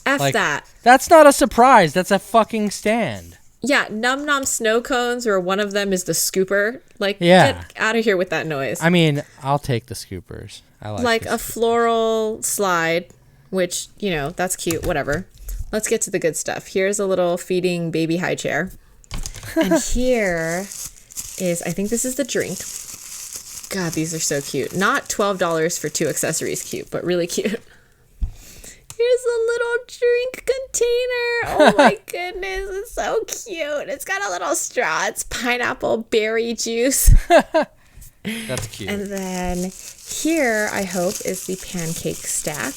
F that. That's not a surprise. That's a fucking stand. Yeah, Num Nom snow cones, where one of them is the scooper. Like, Yeah. get out of here with that noise. I mean, I'll take the scoopers. I like the a floral slide, which, you know, that's cute, whatever. Let's get to the good stuff. Here's a little feeding baby high chair. And here is, I think this is the drink. God, these are so cute. Not $12 for 2 accessories cute, but really cute. Here's a little drink container. Oh my goodness, it's so cute. It's got a little straw. It's pineapple berry juice. That's cute. And then here, I hope, is the pancake stack.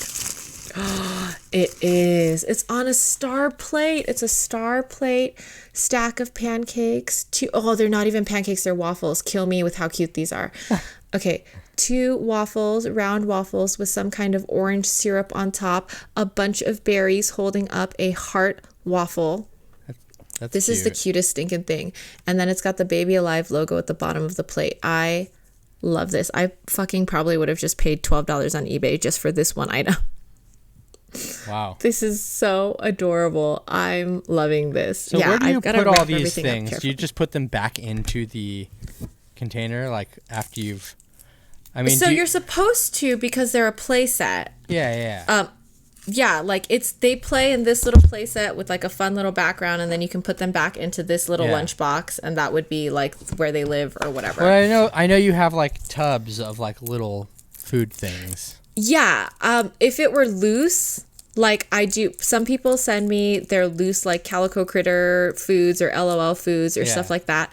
Oh, it is. It's on a star plate. It's a star plate stack of pancakes. They're not even pancakes. They're waffles. Kill me with how cute these are. Okay. 2 waffles, round waffles with some kind of orange syrup on top, a bunch of berries holding up a heart waffle. This is the cutest stinking thing. And then it's got the Baby Alive logo at the bottom of the plate. I love this. I fucking probably would have just paid $12 on eBay just for this one item. Wow. This is so adorable. I'm loving this. So yeah, where do you put all these everything things? Do you just put them back into the container like after you've... I mean, so you're supposed to because they're a play set. Yeah. Yeah, like they play in this little play set with like a fun little background, and then you can put them back into this little lunchbox, and that would be like where they live or whatever. Well, I know you have like tubs of like little food things. Yeah, if it were loose, Like I do, some people send me their loose like Calico Critter foods or LOL foods or stuff like that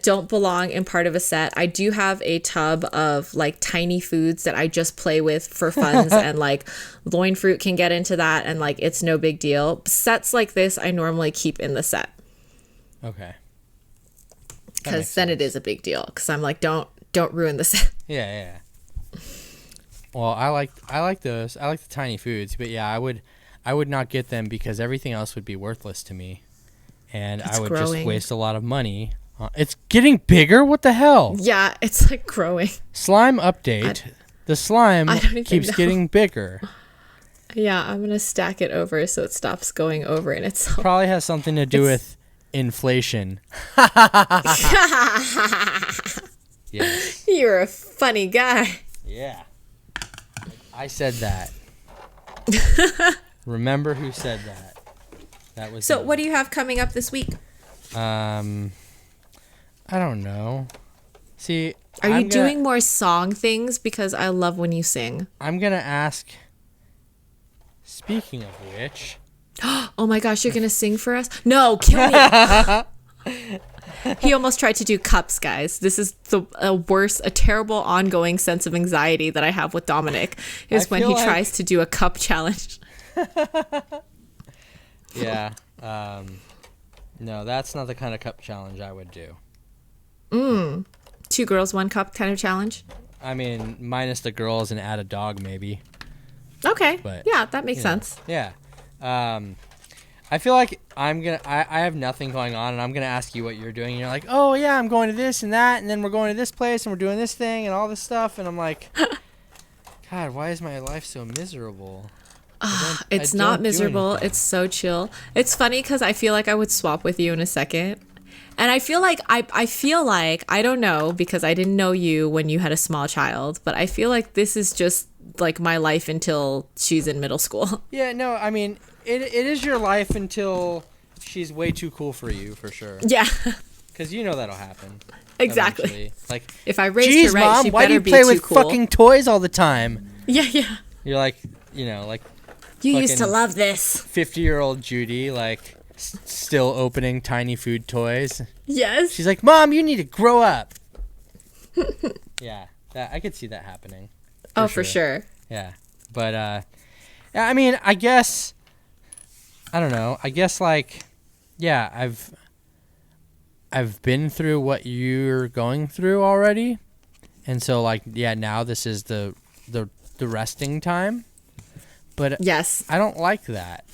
don't belong in part of a set. I do have a tub of like tiny foods that I just play with for funs and like loin fruit can get into that and like it's no big deal. Sets like this I normally keep in the set. Okay. Because then it is a big deal. Because I'm like, don't ruin the set. Yeah. Well, I like those. I like the tiny foods, but yeah, I would not get them because everything else would be worthless to me, and I would just waste a lot of money. It's getting bigger. What the hell? Yeah, it's like growing. Slime update. The slime keeps getting bigger. Yeah, I'm gonna stack it over so it stops going over in itself. Probably has something to do with inflation. Yes. You're a funny guy. Yeah. I said that. Remember who said that? That was So what do you have coming up this week? I don't know. See, are you doing more song things? Because I love when you sing. I'm gonna ask. Speaking of which. Oh my gosh, you're gonna sing for us? No, kill me. He almost tried to do cups, guys. This is a terrible ongoing sense of anxiety that I have with Dominic is when he tries to do a cup challenge. Yeah. No, that's not the kind of cup challenge I would do. 2 girls, 1 cup kind of challenge? I mean, minus the girls and add a dog maybe. Okay. But, yeah, that makes sense. Yeah. I feel like I have nothing going on, and I'm going to ask you what you're doing. And you're like, oh, yeah, I'm going to this and that, and then we're going to this place, and we're doing this thing, and all this stuff. And I'm like, God, why is my life so miserable? It's not miserable. It's so chill. It's funny because I feel like I would swap with you in a second. And I feel like, I don't know, because I didn't know you when you had a small child, but I feel like this is just like my life until she's in middle school. Yeah, no, I mean... It is your life until she's way too cool for you, for sure. Yeah. Because you know that'll happen. Exactly. Eventually. Like, if I raised her right, Mom, she why better do you play with cool. fucking toys all the time? Yeah. You're like, you know, like... You used to love this. 50-year-old Judy, like, still opening tiny food toys. Yes. She's like, Mom, you need to grow up. Yeah, I could see that happening. For sure. Yeah. But, yeah, I mean, I guess... I don't know. I guess like, yeah, I've been through what you're going through already, and so like, yeah, now this is the resting time. But yes, I don't like that.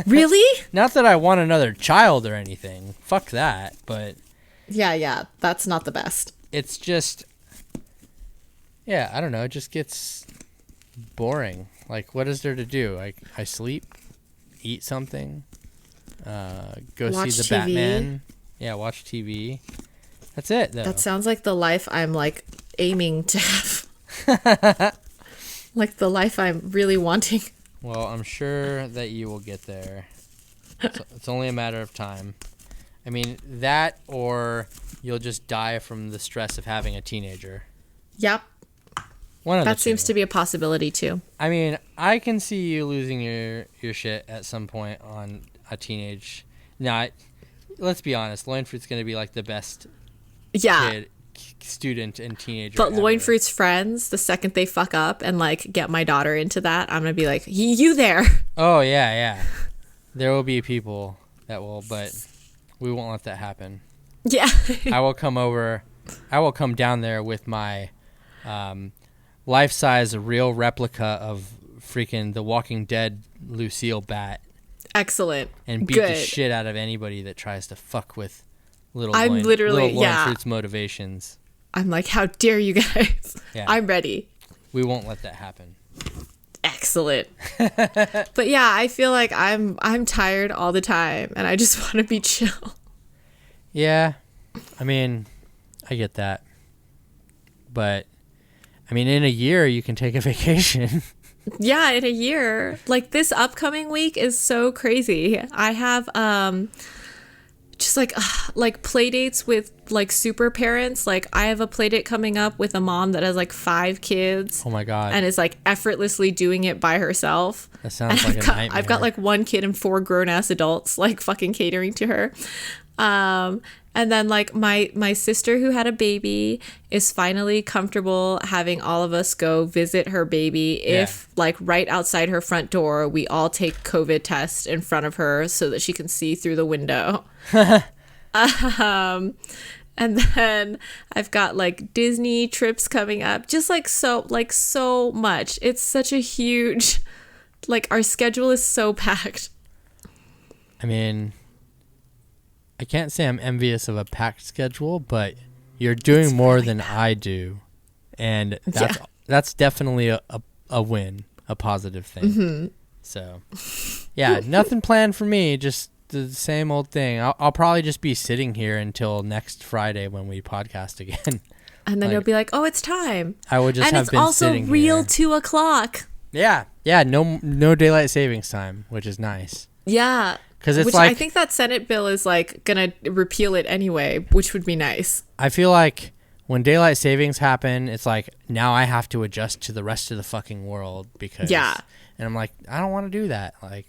Really? Not that I want another child or anything. Fuck that. But yeah, that's not the best. It's just, yeah, I don't know. It just gets boring. Like, what is there to do? I sleep. Eat something, go watch see the TV. Batman. Yeah, watch TV. That's it, though. That sounds like the life I'm like aiming to have. Like the life I'm really wanting. Well, I'm sure that you will get there. It's only a matter of time. I mean, that or you'll just die from the stress of having a teenager. Yep. That seems to be a possibility too. I mean, I can see you losing your shit at some point on a teenage. Now, let's be honest. Loinfruit's going to be like the best student and teenager. But Loinfruit's friends, the second they fuck up and like get my daughter into that, I'm going to be like, you there. Oh, yeah. There will be people that will, but we won't let that happen. Yeah. I will come down there with my... life-size real replica of freaking The Walking Dead Lucille bat. Excellent. And beat the shit out of anybody that tries to fuck with little Loinfruit's motivations. I'm like, how dare you guys? Yeah. I'm ready. We won't let that happen. Excellent. But yeah, I feel like I'm tired all the time and I just want to be chill. Yeah. I mean, I get that. But I mean, in a year, you can take a vacation. Yeah, in a year. Like, this upcoming week is so crazy. I have just like play dates with like super parents. Like I have a play date coming up with a mom that has like 5 kids. Oh my God. And is like effortlessly doing it by herself. That sounds like a nightmare. I've got like 1 kid and 4 grown ass adults like fucking catering to her. And then like my sister who had a baby is finally comfortable having all of us go visit her baby if like right outside her front door we all take COVID tests in front of her so that she can see through the window. And then I've got like Disney trips coming up, just like so much. It's such a huge, like our schedule is so packed. I mean, I can't say I'm envious of a packed schedule, but you're doing more than I do. And that's definitely a win, a positive thing. Mm-hmm. So, yeah, nothing planned for me, just the same old thing. I'll probably just be sitting here until next Friday when we podcast again. And then you'll be like, oh, it's time. I would just have been sitting here. And it's also real 2:00. Yeah, no daylight savings time, which is nice. Yeah. Because it's which like, I think that Senate bill is like gonna repeal it anyway, which would be nice. I feel like when daylight savings happen, it's like now I have to adjust to the rest of the fucking world because and I'm like, I don't want to do that. Like,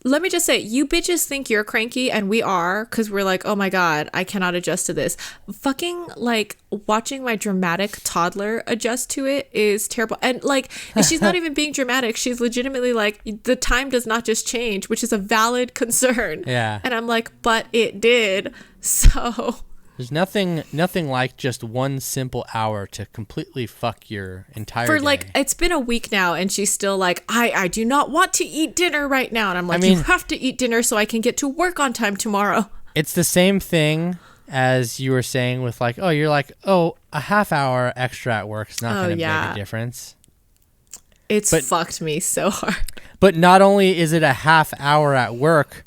let me just say, you bitches think you're cranky, and we are, because we're like, oh my God, I cannot adjust to this. Fucking like watching my dramatic toddler adjust to it is terrible. And like, she's not even being dramatic. She's legitimately like, the time does not just change, which is a valid concern. Yeah. And I'm like, but it did. So there's nothing like just one simple hour to completely fuck your entire day. Like, it's been a week now, and she's still like, I do not want to eat dinner right now. And I'm like, you have to eat dinner so I can get to work on time tomorrow. It's the same thing as you were saying with like, you're like, a half hour extra at work is not going to make a difference. It's fucked me so hard. But not only is it a half hour at work,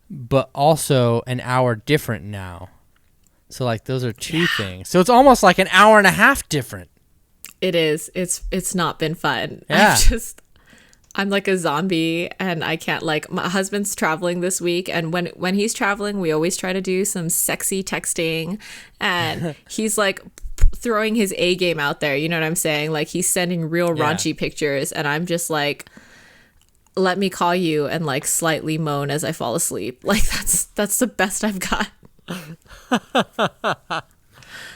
but also an hour different now. So like those are 2 things. So it's almost like an hour and a half different. It is. It's not been fun. Yeah. I'm like a zombie, and I can't, like, my husband's traveling this week, and when he's traveling, we always try to do some sexy texting, and he's like throwing his A game out there, you know what I'm saying? Like he's sending real raunchy pictures, and I'm just like, let me call you, and like slightly moan as I fall asleep. Like that's the best I've got.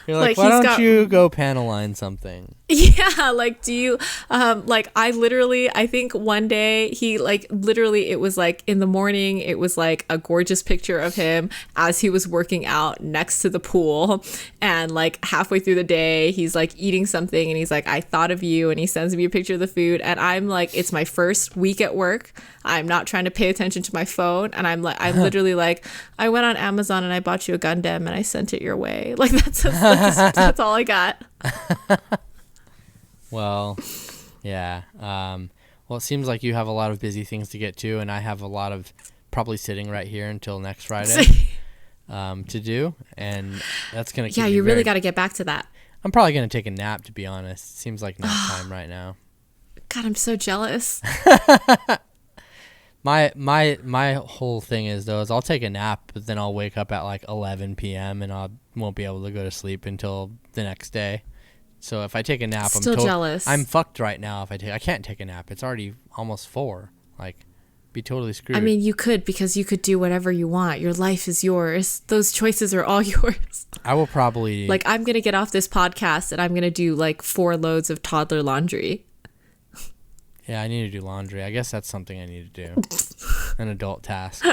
You're like why don't you go panel line something? Yeah, like, do you, like, I think one day he, like, literally, it was, like, in the morning, it was, like, a gorgeous picture of him as he was working out next to the pool, and, like, halfway through the day, he's, like, eating something, and he's like, I thought of you, and he sends me a picture of the food, and I'm, like, it's my first week at work, I'm not trying to pay attention to my phone, and I'm literally, like, I went on Amazon, and I bought you a Gundam, and I sent it your way. Like, that's all I got. Well, yeah. Well, it seems like you have a lot of busy things to get to, and I have a lot of probably sitting right here until next Friday to do, and that's going to keep me you really got to get back to that. I'm probably going to take a nap, to be honest. It seems like nap time right now. God, I'm so jealous. My whole thing is I'll take a nap, but then I'll wake up at like 11 p.m. and I won't be able to go to sleep until the next day. So if I take a nap, Still jealous. I'm fucked right now. I can't take a nap. It's already almost 4. Like, be totally screwed. I mean, you could, because you could do whatever you want. Your life is yours. Those choices are all yours. I will probably, like, I'm gonna get off this podcast and I'm gonna do like 4 loads of toddler laundry. Yeah, I need to do laundry. I guess that's something I need to do. An adult task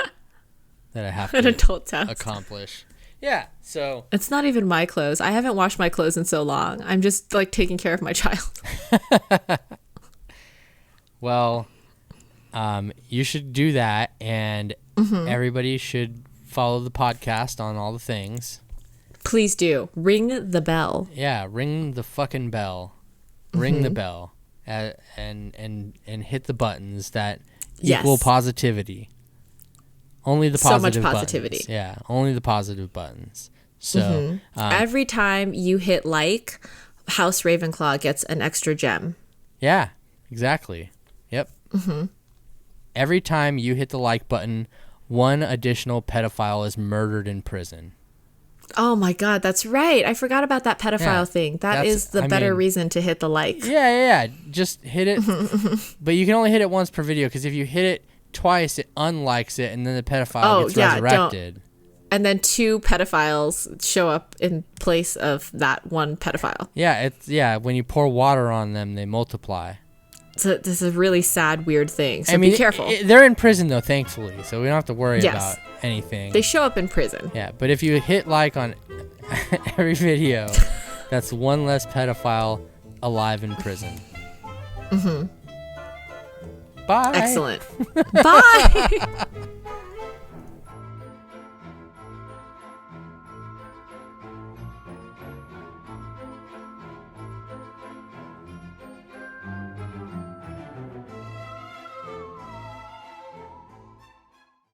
that I have to accomplish. Yeah, so it's not even my clothes. I haven't washed my clothes in so long. I'm just like taking care of my child. Well, you should do that, and everybody should follow the podcast on all the things. Please do. Ring the bell. Yeah, ring the fucking bell. Ring the bell, and hit the buttons that equal positivity. Only the positive so much positivity. Buttons. Yeah, only the positive buttons. So every time you hit like, House Ravenclaw gets an extra gem. Yeah, exactly. Yep. Every time you hit the like button, one additional pedophile is murdered in prison. Oh my God, that's right. I forgot about that pedophile thing. That is the better reason to hit the like. Yeah. Just hit it. But you can only hit it once per video, because if you hit it twice, it unlikes it, and then the pedophile gets resurrected. And then 2 pedophiles show up in place of that one pedophile. Yeah, when you pour water on them, they multiply. So this is a really sad, weird thing. So be careful. They're in prison, though, thankfully, so we don't have to worry about anything. They show up in prison. Yeah, but if you hit like on every video, that's one less pedophile alive in prison. Mm-hmm. Bye. Excellent. Bye.